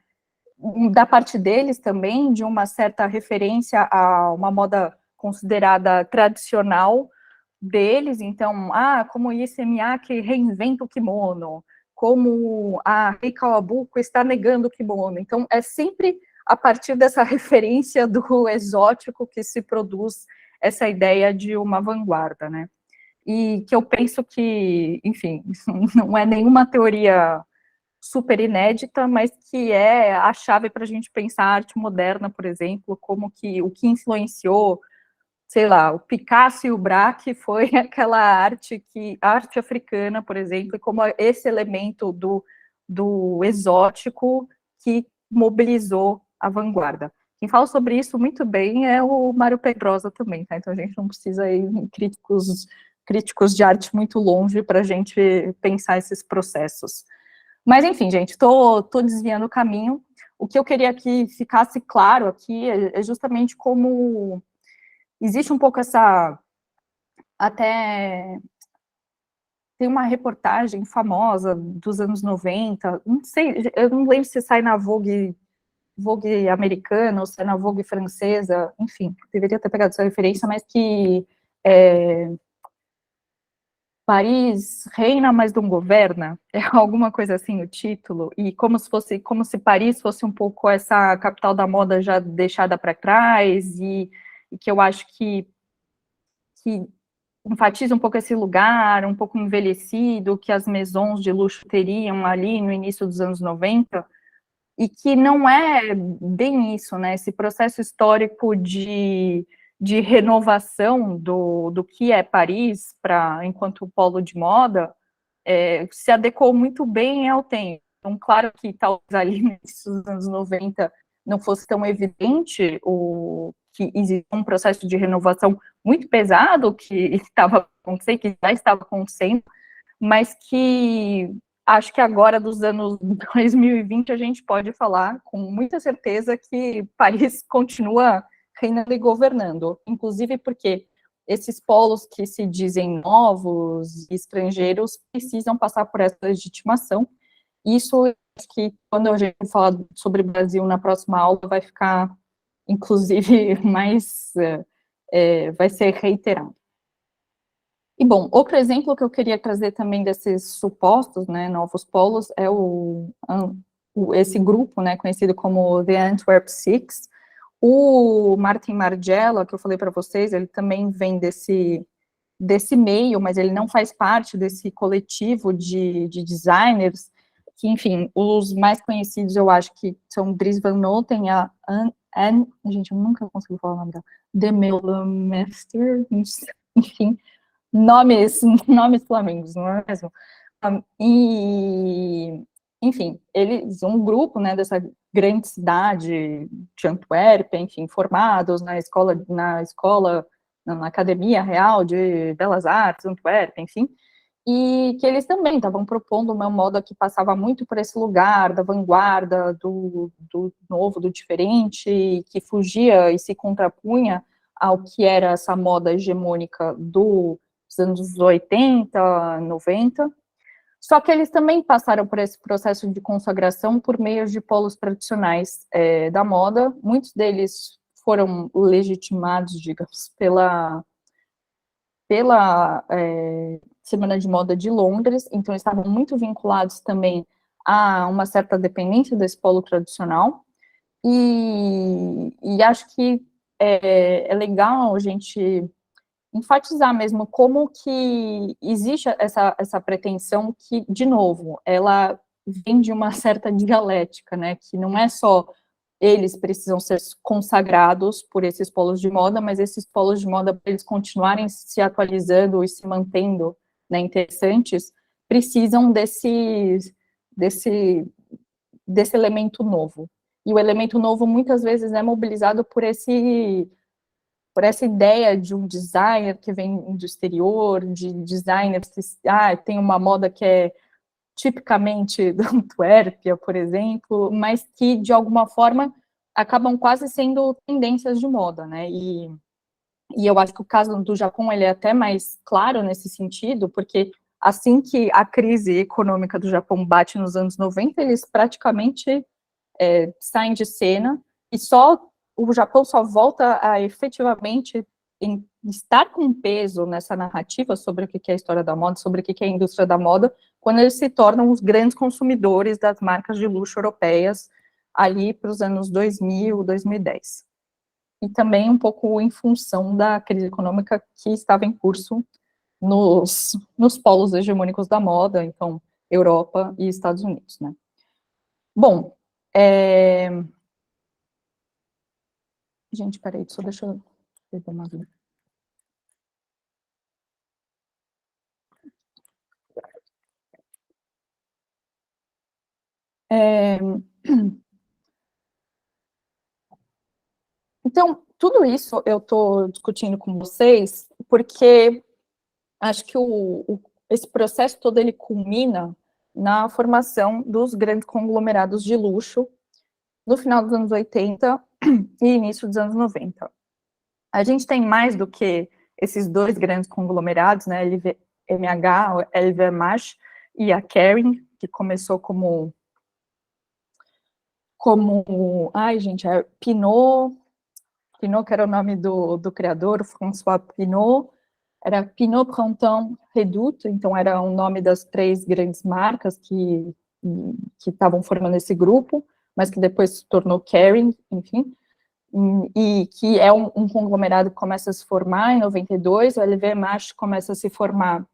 da parte deles também, de uma certa referência a uma moda considerada tradicional deles. Então, como Issey Miyake reinventa o kimono, como a Rei Kawabuko está negando o kimono. Então, é sempre a partir dessa referência do exótico que se produz essa ideia de uma vanguarda, né? E que eu penso que, enfim, não é nenhuma teoria super inédita, mas que é a chave para a gente pensar a arte moderna, por exemplo, como que o que influenciou, sei lá, o Picasso e o Braque foi aquela arte africana, por exemplo, e como esse elemento do exótico que mobilizou a vanguarda. Quem fala sobre isso muito bem é o Mário Pedrosa também, tá? Então a gente não precisa ir em críticos de arte muito longe para a gente pensar esses processos. Mas, enfim, gente, estou desviando o caminho. O que eu queria que ficasse claro aqui é justamente como existe um pouco essa... Até tem uma reportagem famosa dos anos 90, não sei, eu não lembro se sai na Vogue americana ou se é na Vogue francesa, enfim, deveria ter pegado essa referência, mas que Paris reina, mas não governa, é alguma coisa assim o título, e como se Paris fosse um pouco essa capital da moda já deixada para trás, e que eu acho que enfatiza um pouco esse lugar, um pouco envelhecido, que as maisons de luxo teriam ali no início dos anos 90, e que não é bem isso, né? Esse processo histórico de renovação do que é Paris enquanto polo de moda, se adequou muito bem ao tempo. Então, claro que talvez ali nos anos 90 não fosse tão evidente que existe um processo de renovação muito pesado que estava acontecendo, que já estava acontecendo, mas que acho que agora, dos anos 2020, a gente pode falar com muita certeza que Paris continua reinando e governando, inclusive porque esses polos que se dizem novos e estrangeiros precisam passar por essa legitimação. Isso, acho que quando a gente falar sobre o Brasil na próxima aula, vai ficar, inclusive, mais, vai ser reiterado. E, bom, outro exemplo que eu queria trazer também desses supostos, né, novos polos, é esse grupo, né, conhecido como The Antwerp Six. O Martin Margiela, que eu falei para vocês, ele também vem desse meio, mas ele não faz parte desse coletivo de designers, que, enfim, os mais conhecidos eu acho que são Dries Van Noten, gente, eu nunca consegui falar o nome dela, Demeulemeester, enfim, nomes flamingos, não é mesmo? E, enfim, eles, um grupo, né, dessa grande cidade de Antuérpia, enfim, formados na Academia Real de Belas Artes, Antuérpia, enfim, e que eles também estavam propondo uma moda que passava muito por esse lugar da vanguarda, do novo, do diferente, que fugia e se contrapunha ao que era essa moda hegemônica dos anos 80, 90, só que eles também passaram por esse processo de consagração por meio de polos tradicionais da moda. Muitos deles foram legitimados, digamos, pela Semana de Moda de Londres, então eles estavam muito vinculados também a uma certa dependência desse polo tradicional, e acho que é legal a gente enfatizar mesmo como que existe essa pretensão que, de novo, ela vem de uma certa dialética, né, que não é só eles precisam ser consagrados por esses polos de moda, mas esses polos de moda, para eles continuarem se atualizando e se mantendo, né, interessantes, precisam desse elemento novo. E o elemento novo, muitas vezes, é mobilizado por essa ideia de um designer que vem do exterior, de designers que tem uma moda que é tipicamente da Antuérpia, por exemplo, mas que, de alguma forma, acabam quase sendo tendências de moda, né? E eu acho que o caso do Japão, ele é até mais claro nesse sentido, porque assim que a crise econômica do Japão bate nos anos 90, eles praticamente saem de cena, e o Japão só volta a efetivamente estar com peso nessa narrativa sobre o que é a história da moda, sobre o que é a indústria da moda, quando eles se tornam os grandes consumidores das marcas de luxo europeias, ali para os anos 2000, 2010. E também um pouco em função da crise econômica que estava em curso nos polos hegemônicos da moda, então, Europa e Estados Unidos, né? Bom, gente, peraí, só deixa eu beber uma vida. Então, tudo isso eu estou discutindo com vocês porque acho que esse processo todo ele culmina na formação dos grandes conglomerados de luxo no final dos anos 80 e início dos anos 90. A gente tem mais do que esses dois grandes conglomerados, né, LVMH, LVMH e a Kering, que começou como Pinot, que era o nome do criador, François Pinot, era Pinot Printemps Redoute, então era o nome das três grandes marcas que estavam formando esse grupo, mas que depois se tornou Kering, enfim. e que é um conglomerado que começa a se formar em 92, o LVMH começa a se formar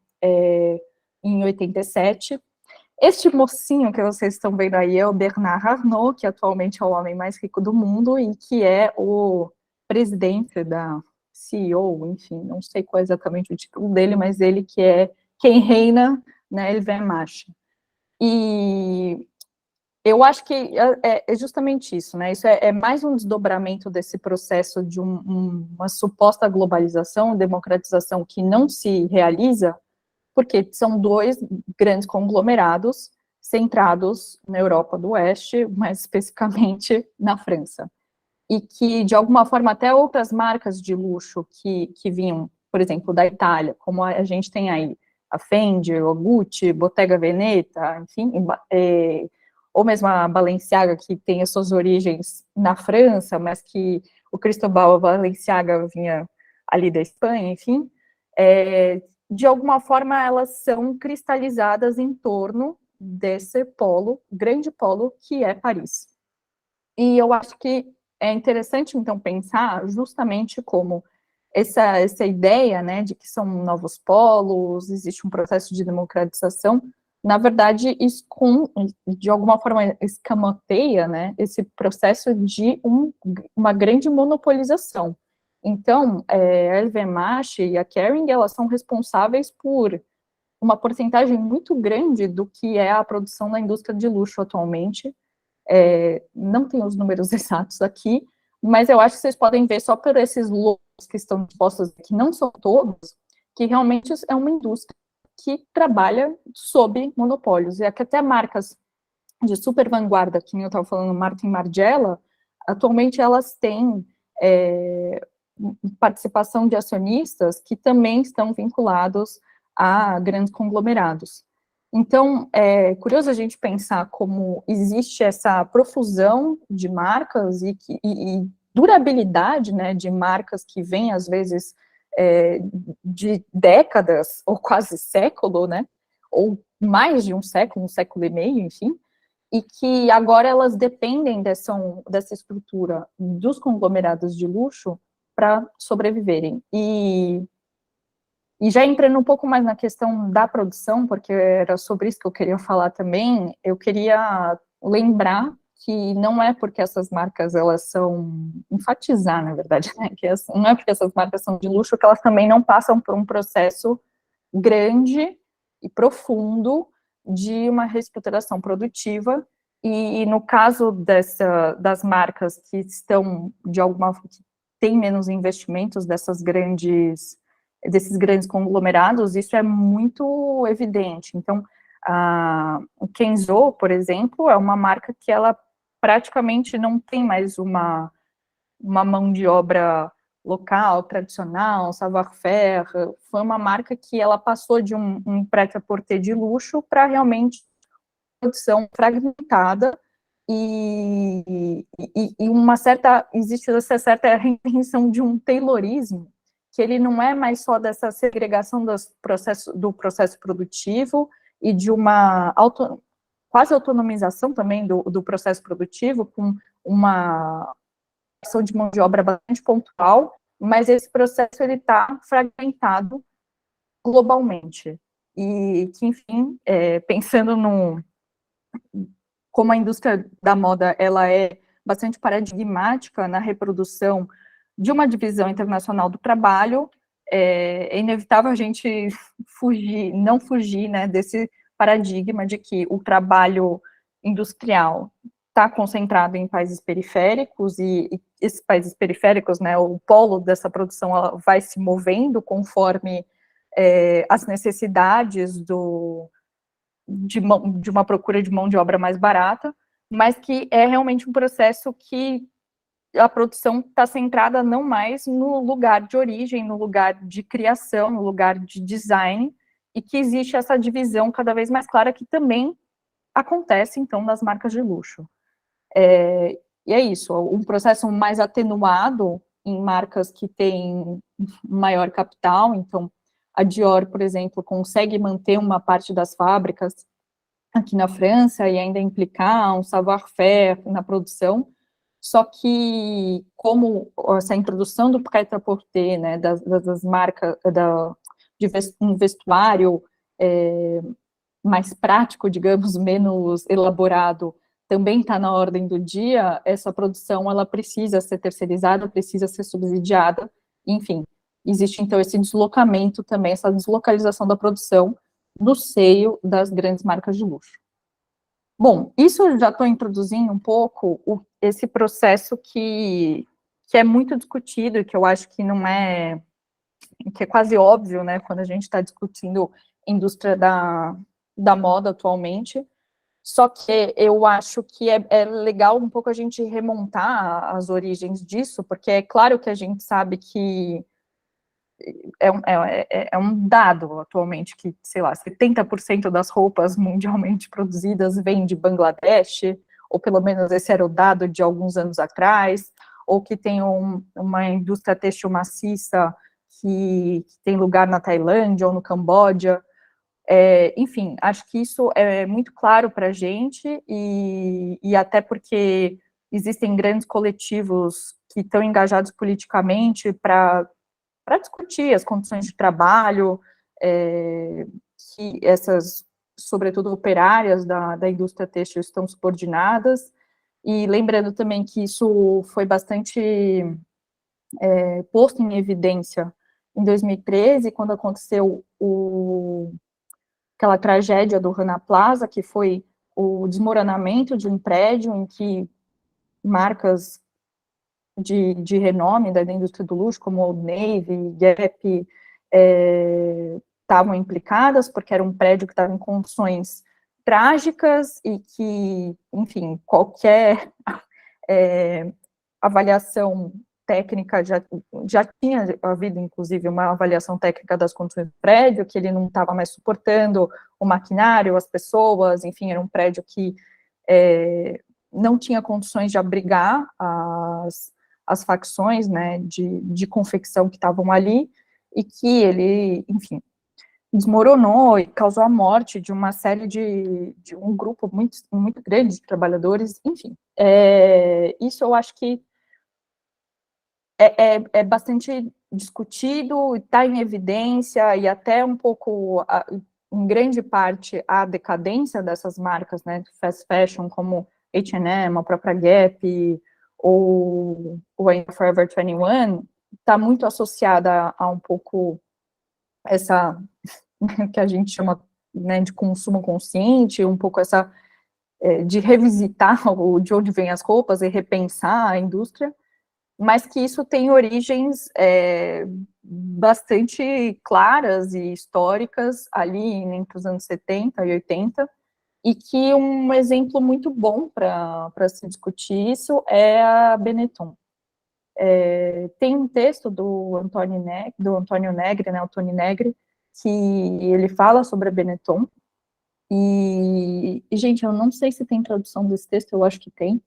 em 87. Este mocinho que vocês estão vendo aí é o Bernard Arnault, que atualmente é o homem mais rico do mundo e que é o presidente da CEO, enfim, não sei qual é exatamente o título dele, mas ele que é quem reina na LVMH. E eu acho que é justamente isso, né? Isso é mais um desdobramento desse processo de uma suposta globalização, democratização que não se realiza, porque são dois grandes conglomerados centrados na Europa do Oeste, mais especificamente na França. E que, de alguma forma, até outras marcas de luxo que vinham, por exemplo, da Itália, como a gente tem aí, a Fendi, a Gucci, Bottega Veneta, enfim, ou mesmo a Balenciaga, que tem as suas origens na França, mas que o Cristóbal Balenciaga vinha ali da Espanha, enfim, de alguma forma elas são cristalizadas em torno desse polo, grande polo, que é Paris. E eu acho que é interessante, então, pensar justamente como essa ideia, né, de que são novos polos, existe um processo de democratização, na verdade, de alguma forma, escamoteia, né, esse processo de uma grande monopolização. Então, a LVMH e a Kering, elas são responsáveis por uma porcentagem muito grande do que é a produção da indústria de luxo atualmente. Não tenho os números exatos aqui, mas eu acho que vocês podem ver só por esses logos que estão dispostos aqui, não são todos, que realmente é uma indústria que trabalha sob monopólios, e aqui até marcas de super vanguarda, que eu estava falando, Martin Margiela, atualmente elas têm participação de acionistas que também estão vinculados a grandes conglomerados. Então, é curioso a gente pensar como existe essa profusão de marcas e durabilidade, né, de marcas que vêm, às vezes, de décadas, ou quase século, né, ou mais de um século e meio, enfim, e que agora elas dependem dessa estrutura dos conglomerados de luxo para sobreviverem. E já entrando um pouco mais na questão da produção, porque era sobre isso que eu queria falar também, eu queria lembrar que não é porque essas marcas, elas são, enfatizar, na verdade, né, que não é porque essas marcas são de luxo que elas também não passam por um processo grande e profundo de uma reestruturação produtiva, e no caso das marcas que estão, de alguma forma, que têm menos investimentos desses grandes conglomerados, isso é muito evidente. Então, o Kenzo, por exemplo, é uma marca que ela praticamente não tem mais uma mão de obra local, tradicional, savoir-faire. Foi uma marca que ela passou de um prêt-à-porter de luxo para realmente produção fragmentada e existe essa certa reinvenção de um taylorismo, que ele não é mais só dessa segregação do processo produtivo e de uma quase autonomização também do processo produtivo, com uma ação de mão de obra bastante pontual, mas esse processo ele está fragmentado globalmente. E que, enfim, pensando como a indústria da moda ela é bastante paradigmática na reprodução de uma divisão internacional do trabalho, é inevitável a gente não fugir, né, desse paradigma de que o trabalho industrial está concentrado em países periféricos, e esses países periféricos, né, o polo dessa produção vai se movendo conforme as necessidades de uma procura de mão de obra mais barata, mas que é realmente um processo que a produção está centrada não mais no lugar de origem, no lugar de criação, no lugar de design, e que existe essa divisão cada vez mais clara que também acontece, então, nas marcas de luxo. E é isso, um processo mais atenuado em marcas que têm maior capital. Então, a Dior, por exemplo, consegue manter uma parte das fábricas aqui na França e ainda implicar um savoir-faire na produção, Só que, como essa introdução do prêt-à-porter, né, das marcas, de um vestuário mais prático, digamos, menos elaborado, também está na ordem do dia, essa produção ela precisa ser terceirizada, precisa ser subsidiada, enfim, existe então esse deslocamento também, essa deslocalização da produção no seio das grandes marcas de luxo. Bom, isso eu já estou introduzindo um pouco esse processo que é muito discutido e que eu acho que não é, que é quase óbvio, né, quando a gente está discutindo indústria da moda atualmente, só que eu acho que é legal um pouco a gente remontar as origens disso, porque é claro que a gente sabe que é um dado atualmente que, sei lá, 70% das roupas mundialmente produzidas vêm de Bangladesh, ou pelo menos esse era o dado de alguns anos atrás, ou que tem uma indústria têxtil maciça que tem lugar na Tailândia ou no Camboja. Enfim, acho que isso é muito claro para a gente, e até porque existem grandes coletivos que estão engajados politicamente para discutir as condições de trabalho, que essas, sobretudo operárias da indústria têxtil, estão subordinadas, e lembrando também que isso foi bastante posto em evidência em 2013, quando aconteceu aquela tragédia do Rana Plaza, que foi o desmoronamento de um prédio em que marcas de renome da indústria do luxo, como Old Navy, Gap, estavam implicadas, porque era um prédio que estava em condições trágicas e que, enfim, qualquer avaliação técnica, já tinha havido, inclusive, uma avaliação técnica das condições do prédio, que ele não estava mais suportando o maquinário, as pessoas, enfim, era um prédio que não tinha condições de abrigar as facções, né, de confecção que estavam ali, e que ele, enfim, desmoronou e causou a morte de uma série de um grupo muito, muito grande de trabalhadores, enfim. Isso eu acho que é bastante discutido, está em evidência, e até um pouco, em grande parte, a decadência dessas marcas, né, de fast fashion, como H&M, a própria Gap, ou a Forever 21, está muito associada a um pouco essa, que a gente chama, né, de consumo consciente, um pouco essa, de revisitar de onde vêm as roupas e repensar a indústria, mas que isso tem origens bastante claras e históricas ali entre os anos 70 e 80, e que um exemplo muito bom para se discutir isso é a Benetton. Tem um texto do Antônio Negri, né, o Tony Negri, que ele fala sobre a Benetton, gente, eu não sei se tem tradução desse texto, eu acho que tem,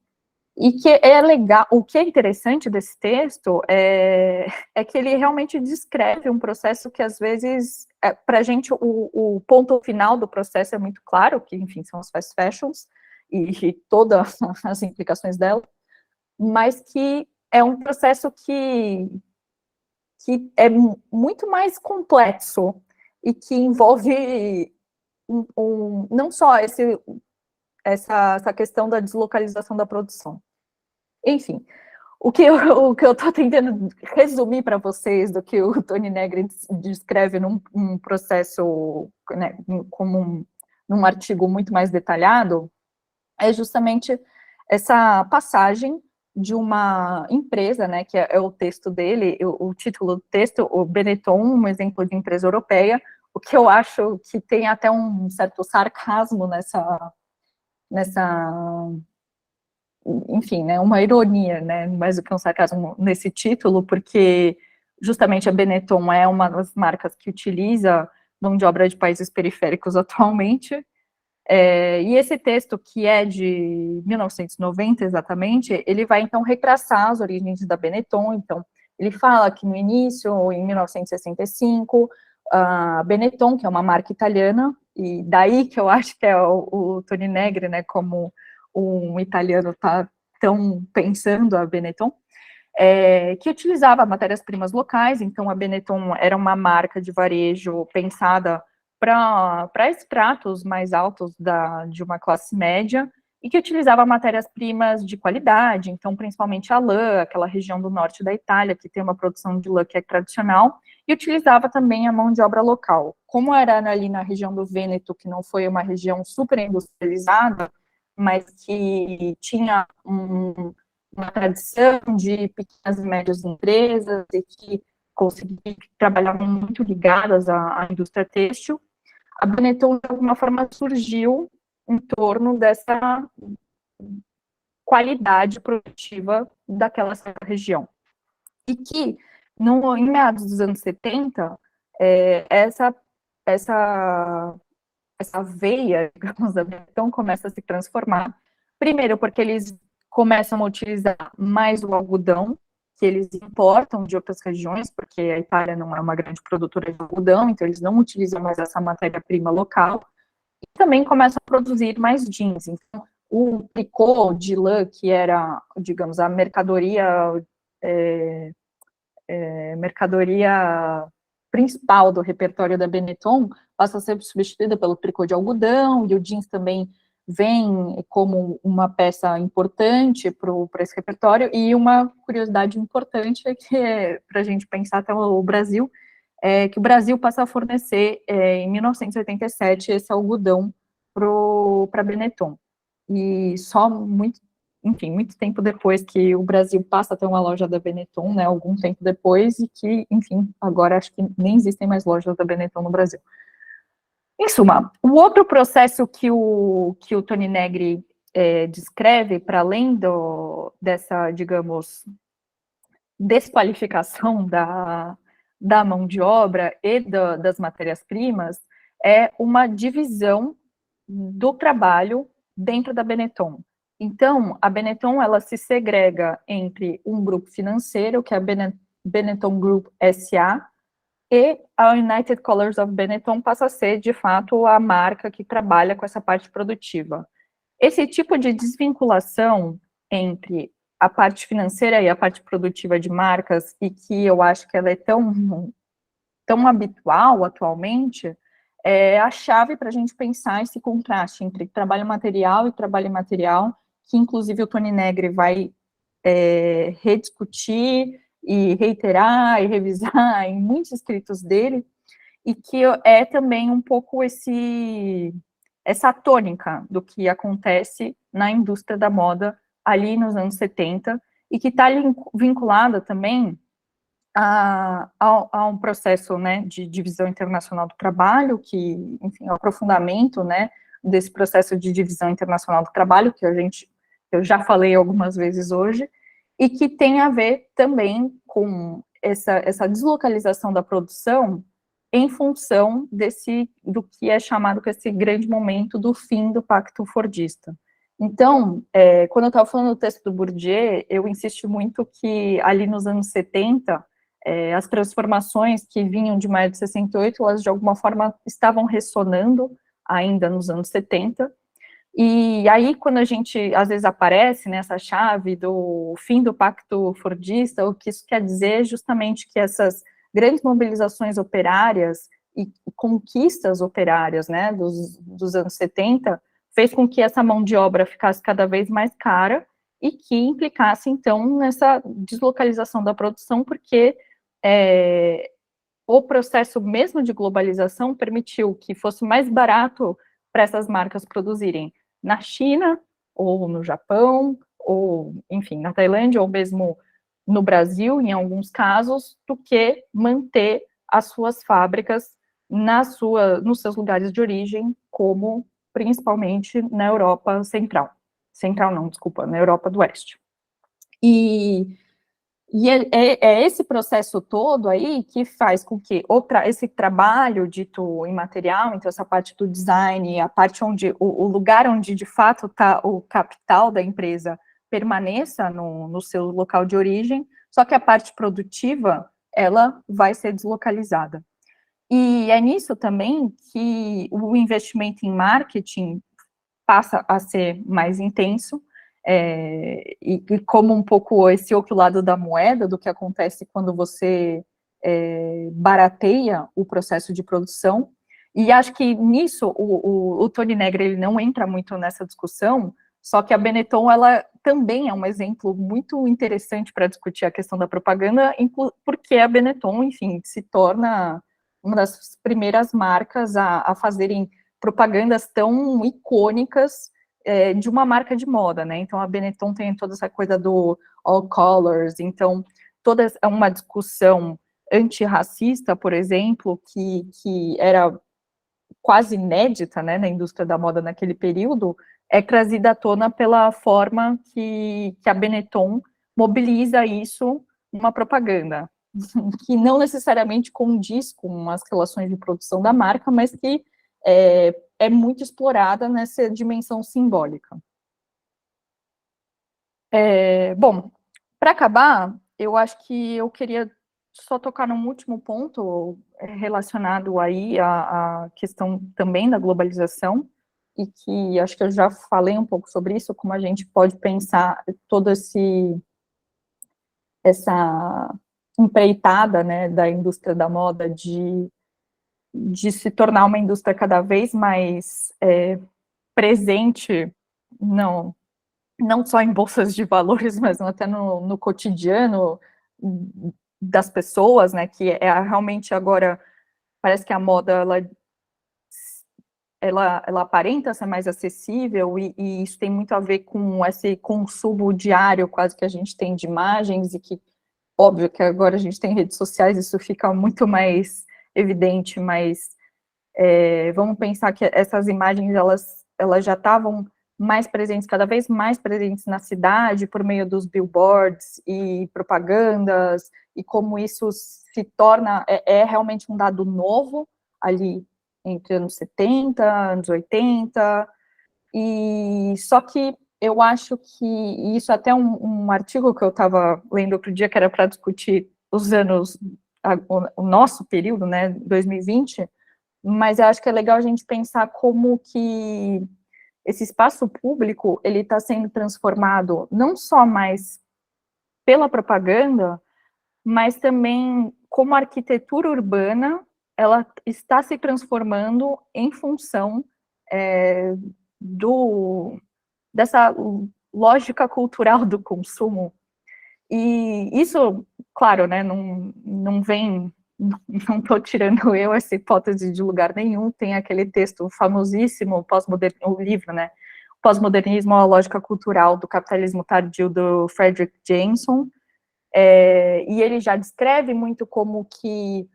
e que é legal, o que é interessante desse texto é que ele realmente descreve um processo que, às vezes, para a gente, o ponto final do processo é muito claro, que, enfim, são as fast fashions e todas as implicações dela, mas que é um processo que é muito mais complexo e que envolve não só essa questão da deslocalização da produção. Enfim, o que eu estou tentando resumir para vocês do que o Tony Negri descreve num processo, né, como num artigo muito mais detalhado, é justamente essa passagem de uma empresa, né, que é o texto dele, o título do texto, o Benetton, um exemplo de empresa europeia, o que eu acho que tem até um certo sarcasmo nessa enfim, né, uma ironia, né, mais do que um sarcasmo nesse título, porque justamente a Benetton é uma das marcas que utiliza mão de obra de países periféricos atualmente, e esse texto, que é de 1990 exatamente, ele vai então retraçar as origens da Benetton. Então ele fala que no início, em 1965, a Benetton, que é uma marca italiana, e daí que eu acho que é o Tony Negri, né, como um italiano está estão pensando a Benetton, que utilizava matérias-primas locais. Então a Benetton era uma marca de varejo pensada para estratos mais altos de uma classe média, e que utilizava matérias-primas de qualidade, então principalmente a lã, aquela região do norte da Itália, que tem uma produção de lã que é tradicional, e utilizava também a mão de obra local. Como era ali na região do Vêneto, que não foi uma região super industrializada, mas que tinha uma tradição de pequenas e médias empresas, e que trabalhavam muito ligadas à indústria têxtil, a Benetton, de alguma forma, surgiu em torno dessa qualidade produtiva daquela certa região. E que, em meados dos anos 70, essa veia, digamos, da Benetton começa a se transformar. Primeiro, porque eles começam a utilizar mais o algodão, que eles importam de outras regiões, porque a Itália não é uma grande produtora de algodão, então eles não utilizam mais essa matéria-prima local, e também começam a produzir mais jeans. Então, o tricô de lã, que era, digamos, a mercadoria principal do repertório da Benetton, passa a ser substituída pelo tricô de algodão, e o jeans também vem como uma peça importante para esse repertório. E uma curiosidade importante é que, para a gente pensar até o Brasil, que o Brasil passa a fornecer, em 1987, esse algodão para a Benetton. E só muito tempo depois que o Brasil passa a ter uma loja da Benetton, né, algum tempo depois, e que, enfim, agora acho que nem existem mais lojas da Benetton no Brasil. Em suma, o outro processo que o Toni Negri descreve, para além dessa, digamos, desqualificação da mão de obra e das matérias-primas, é uma divisão do trabalho dentro da Benetton. Então, a Benetton, ela se segrega entre um grupo financeiro, que é a Benetton Group SA, e a United Colors of Benetton passa a ser, de fato, a marca que trabalha com essa parte produtiva. Esse tipo de desvinculação entre a parte financeira e a parte produtiva de marcas, e que eu acho que ela é tão habitual atualmente, é a chave para a gente pensar esse contraste entre trabalho material e trabalho imaterial, que inclusive o Toni Negri vai rediscutir e reiterar e revisar em muitos escritos dele, e que é também um pouco essa tônica do que acontece na indústria da moda ali nos anos 70, e que está vinculada também a um processo, né, de divisão internacional do trabalho, que, enfim, o aprofundamento, né, desse processo de divisão internacional do trabalho, que eu já falei algumas vezes hoje, e que tem a ver também com essa deslocalização da produção em função do que é chamado com esse grande momento do fim do Pacto Fordista. Então, quando eu estava falando do texto do Bourdieu, eu insisto muito que ali nos anos 70, as transformações que vinham de maio de 68, elas de alguma forma estavam ressonando ainda nos anos 70, e aí quando a gente, às vezes aparece nessa chave do fim do Pacto Fordista, o que isso quer dizer é justamente que essas grandes mobilizações operárias e conquistas operárias, né, dos anos 70, fez com que essa mão de obra ficasse cada vez mais cara, e que implicasse, então, nessa deslocalização da produção, porque o processo mesmo de globalização permitiu que fosse mais barato para essas marcas produzirem na China, ou no Japão, ou, enfim, na Tailândia, ou mesmo no Brasil, em alguns casos, do que manter as suas fábricas nos seus lugares de origem, como principalmente na Europa Central. Central não, desculpa, na Europa do Oeste. E é esse processo todo aí que faz com que esse trabalho dito imaterial, então essa parte do design, a parte onde, o lugar onde de fato está o capital da empresa, permaneça no seu local de origem, só que a parte produtiva, ela vai ser deslocalizada. E é nisso também que o investimento em marketing passa a ser mais intenso, e como um pouco esse outro lado da moeda, do que acontece quando você barateia o processo de produção. E acho que nisso o Tony Negri ele não entra muito nessa discussão, só que a Benetton ela também é um exemplo muito interessante para discutir a questão da propaganda, porque a Benetton, enfim, se torna uma das primeiras marcas a fazerem propagandas tão icônicas de uma marca de moda, né? Então a Benetton tem toda essa coisa do all colors, então toda uma discussão antirracista, por exemplo, que era quase inédita, né, na indústria da moda naquele período, é trazida à tona pela forma que a Benetton mobiliza isso numa propaganda, que não necessariamente condiz com as relações de produção da marca, mas que é muito explorada nessa dimensão simbólica. Bom, para acabar, eu acho que eu queria só tocar num último ponto relacionado aí à questão também da globalização, e que acho que eu já falei um pouco sobre isso, como a gente pode pensar toda essa empreitada, né, da indústria da moda de se tornar uma indústria cada vez mais presente, não só em bolsas de valores, mas até no cotidiano das pessoas, né, que realmente agora, parece que a moda, ela aparenta ser mais acessível, e isso tem muito a ver com esse consumo diário, quase que a gente tem de imagens, e que, óbvio que agora a gente tem redes sociais, isso fica muito mais evidente, mas vamos pensar que essas imagens, elas já estavam mais presentes, cada vez mais presentes na cidade, por meio dos billboards e propagandas, e como isso se torna, realmente um dado novo, ali entre anos 70, anos 80, e só que eu acho que, e isso até um artigo que eu estava lendo outro dia, que era para discutir os anos, o nosso período, né, 2020, mas eu acho que é legal a gente pensar como que esse espaço público, ele está sendo transformado não só mais pela propaganda, mas também como a arquitetura urbana, ela está se transformando em função dessa lógica cultural do consumo. E isso, claro, né, não vem, não estou tirando eu essa hipótese de lugar nenhum, tem aquele texto famosíssimo, o livro, né, Pós-Modernismo, a Lógica Cultural do Capitalismo Tardio, do Frederick Jameson, e ele já descreve muito como que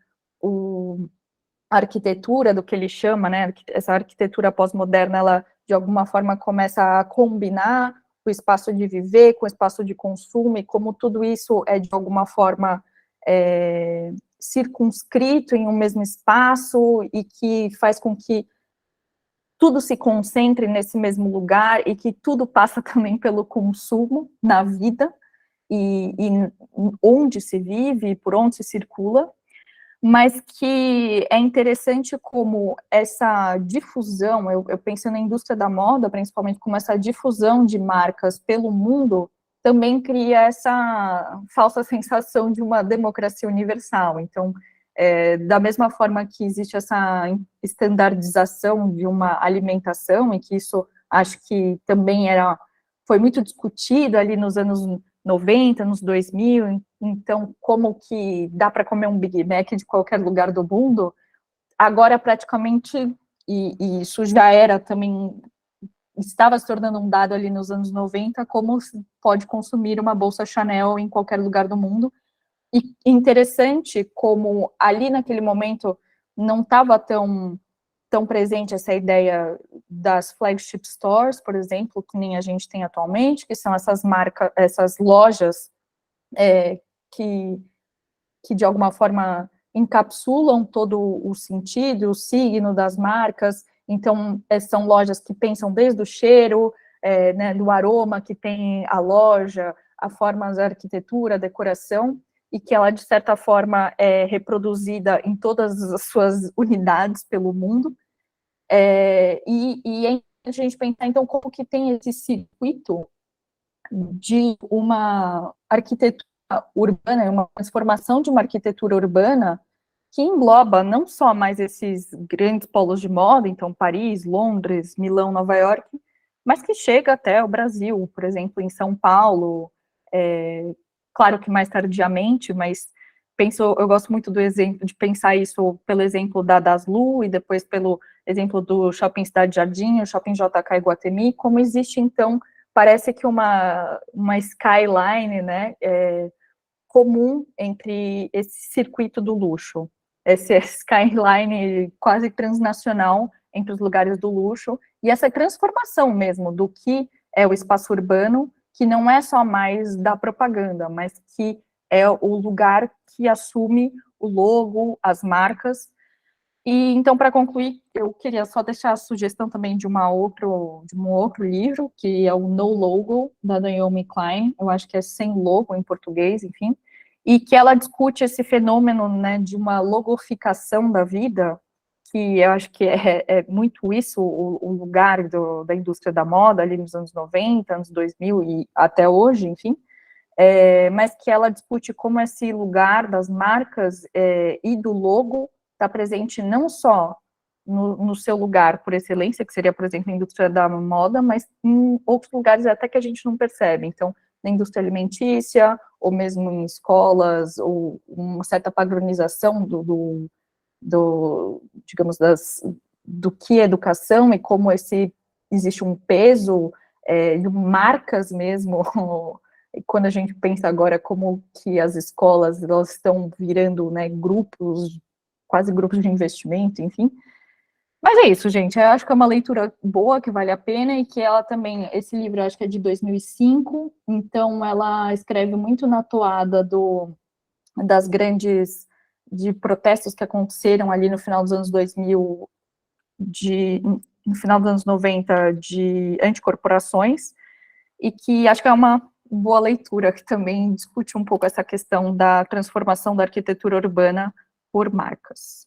a arquitetura, do que ele chama, né, essa arquitetura pós-moderna, ela de alguma forma começa a combinar o espaço de viver com o espaço de consumo, e como tudo isso é de alguma forma circunscrito em um mesmo espaço, e que faz com que tudo se concentre nesse mesmo lugar, e que tudo passa também pelo consumo na vida, e onde se vive, por onde se circula, mas que é interessante como essa difusão, eu penso na indústria da moda, principalmente, como essa difusão de marcas pelo mundo também cria essa falsa sensação de uma democracia universal. Então, da mesma forma que existe essa estandardização de uma alimentação, e que isso acho que também foi muito discutido ali nos anos 90, nos 2000, então como que dá para comer um Big Mac de qualquer lugar do mundo, agora praticamente, e isso já era também, estava se tornando um dado ali nos anos 90, como se pode consumir uma bolsa Chanel em qualquer lugar do mundo. E interessante como ali naquele momento não estava tão presente essa ideia das flagship stores, por exemplo, que nem a gente tem atualmente, que são essas marcas, essas lojas que de alguma forma encapsulam todo o sentido, o signo das marcas. Então, são lojas que pensam desde o cheiro, né, do aroma que tem a loja, a forma da arquitetura, a decoração, e que ela, de certa forma, é reproduzida em todas as suas unidades pelo mundo. E a gente pensar, então, como que tem esse circuito de uma arquitetura urbana, uma transformação de uma arquitetura urbana que engloba não só mais esses grandes polos de moda, então Paris, Londres, Milão, Nova York, mas que chega até o Brasil, por exemplo, em São Paulo, claro que mais tardiamente, mas eu gosto muito do exemplo, de pensar isso pelo exemplo da Daslu e depois pelo exemplo do Shopping Cidade Jardim, o Shopping JK Iguatemi, como existe, então, parece que uma skyline, né, comum entre esse circuito do luxo, esse skyline quase transnacional entre os lugares do luxo, e essa transformação mesmo do que é o espaço urbano, que não é só mais da propaganda, mas que é o lugar que assume o logo, as marcas. E então, para concluir, eu queria só deixar a sugestão também de um outro livro, que é o No Logo, da Naomi Klein, eu acho que é Sem Logo em português, enfim, e que ela discute esse fenômeno, né, de uma logoficação da vida, que eu acho que é muito isso, o lugar da indústria da moda, ali nos anos 90, anos 2000 e até hoje, enfim, mas que ela discute como esse lugar das marcas e do logo está presente não só no seu lugar por excelência, que seria, por exemplo, a indústria da moda, mas em outros lugares até que a gente não percebe. Então, na indústria alimentícia, ou mesmo em escolas, ou uma certa padronização digamos, do que é educação e como existe um peso de marcas mesmo. E quando a gente pensa agora como que as escolas elas estão virando, né, grupos, quase grupos de investimento, enfim. Mas é isso, gente. Eu acho que é uma leitura boa, que vale a pena, e que ela também, esse livro eu acho que é de 2005, então ela escreve muito na toada das grandes de protestos que aconteceram ali no final dos anos 2000, no final dos anos 90, de anticorporações, e que acho que é uma boa leitura, que também discute um pouco essa questão da transformação da arquitetura urbana por marcas.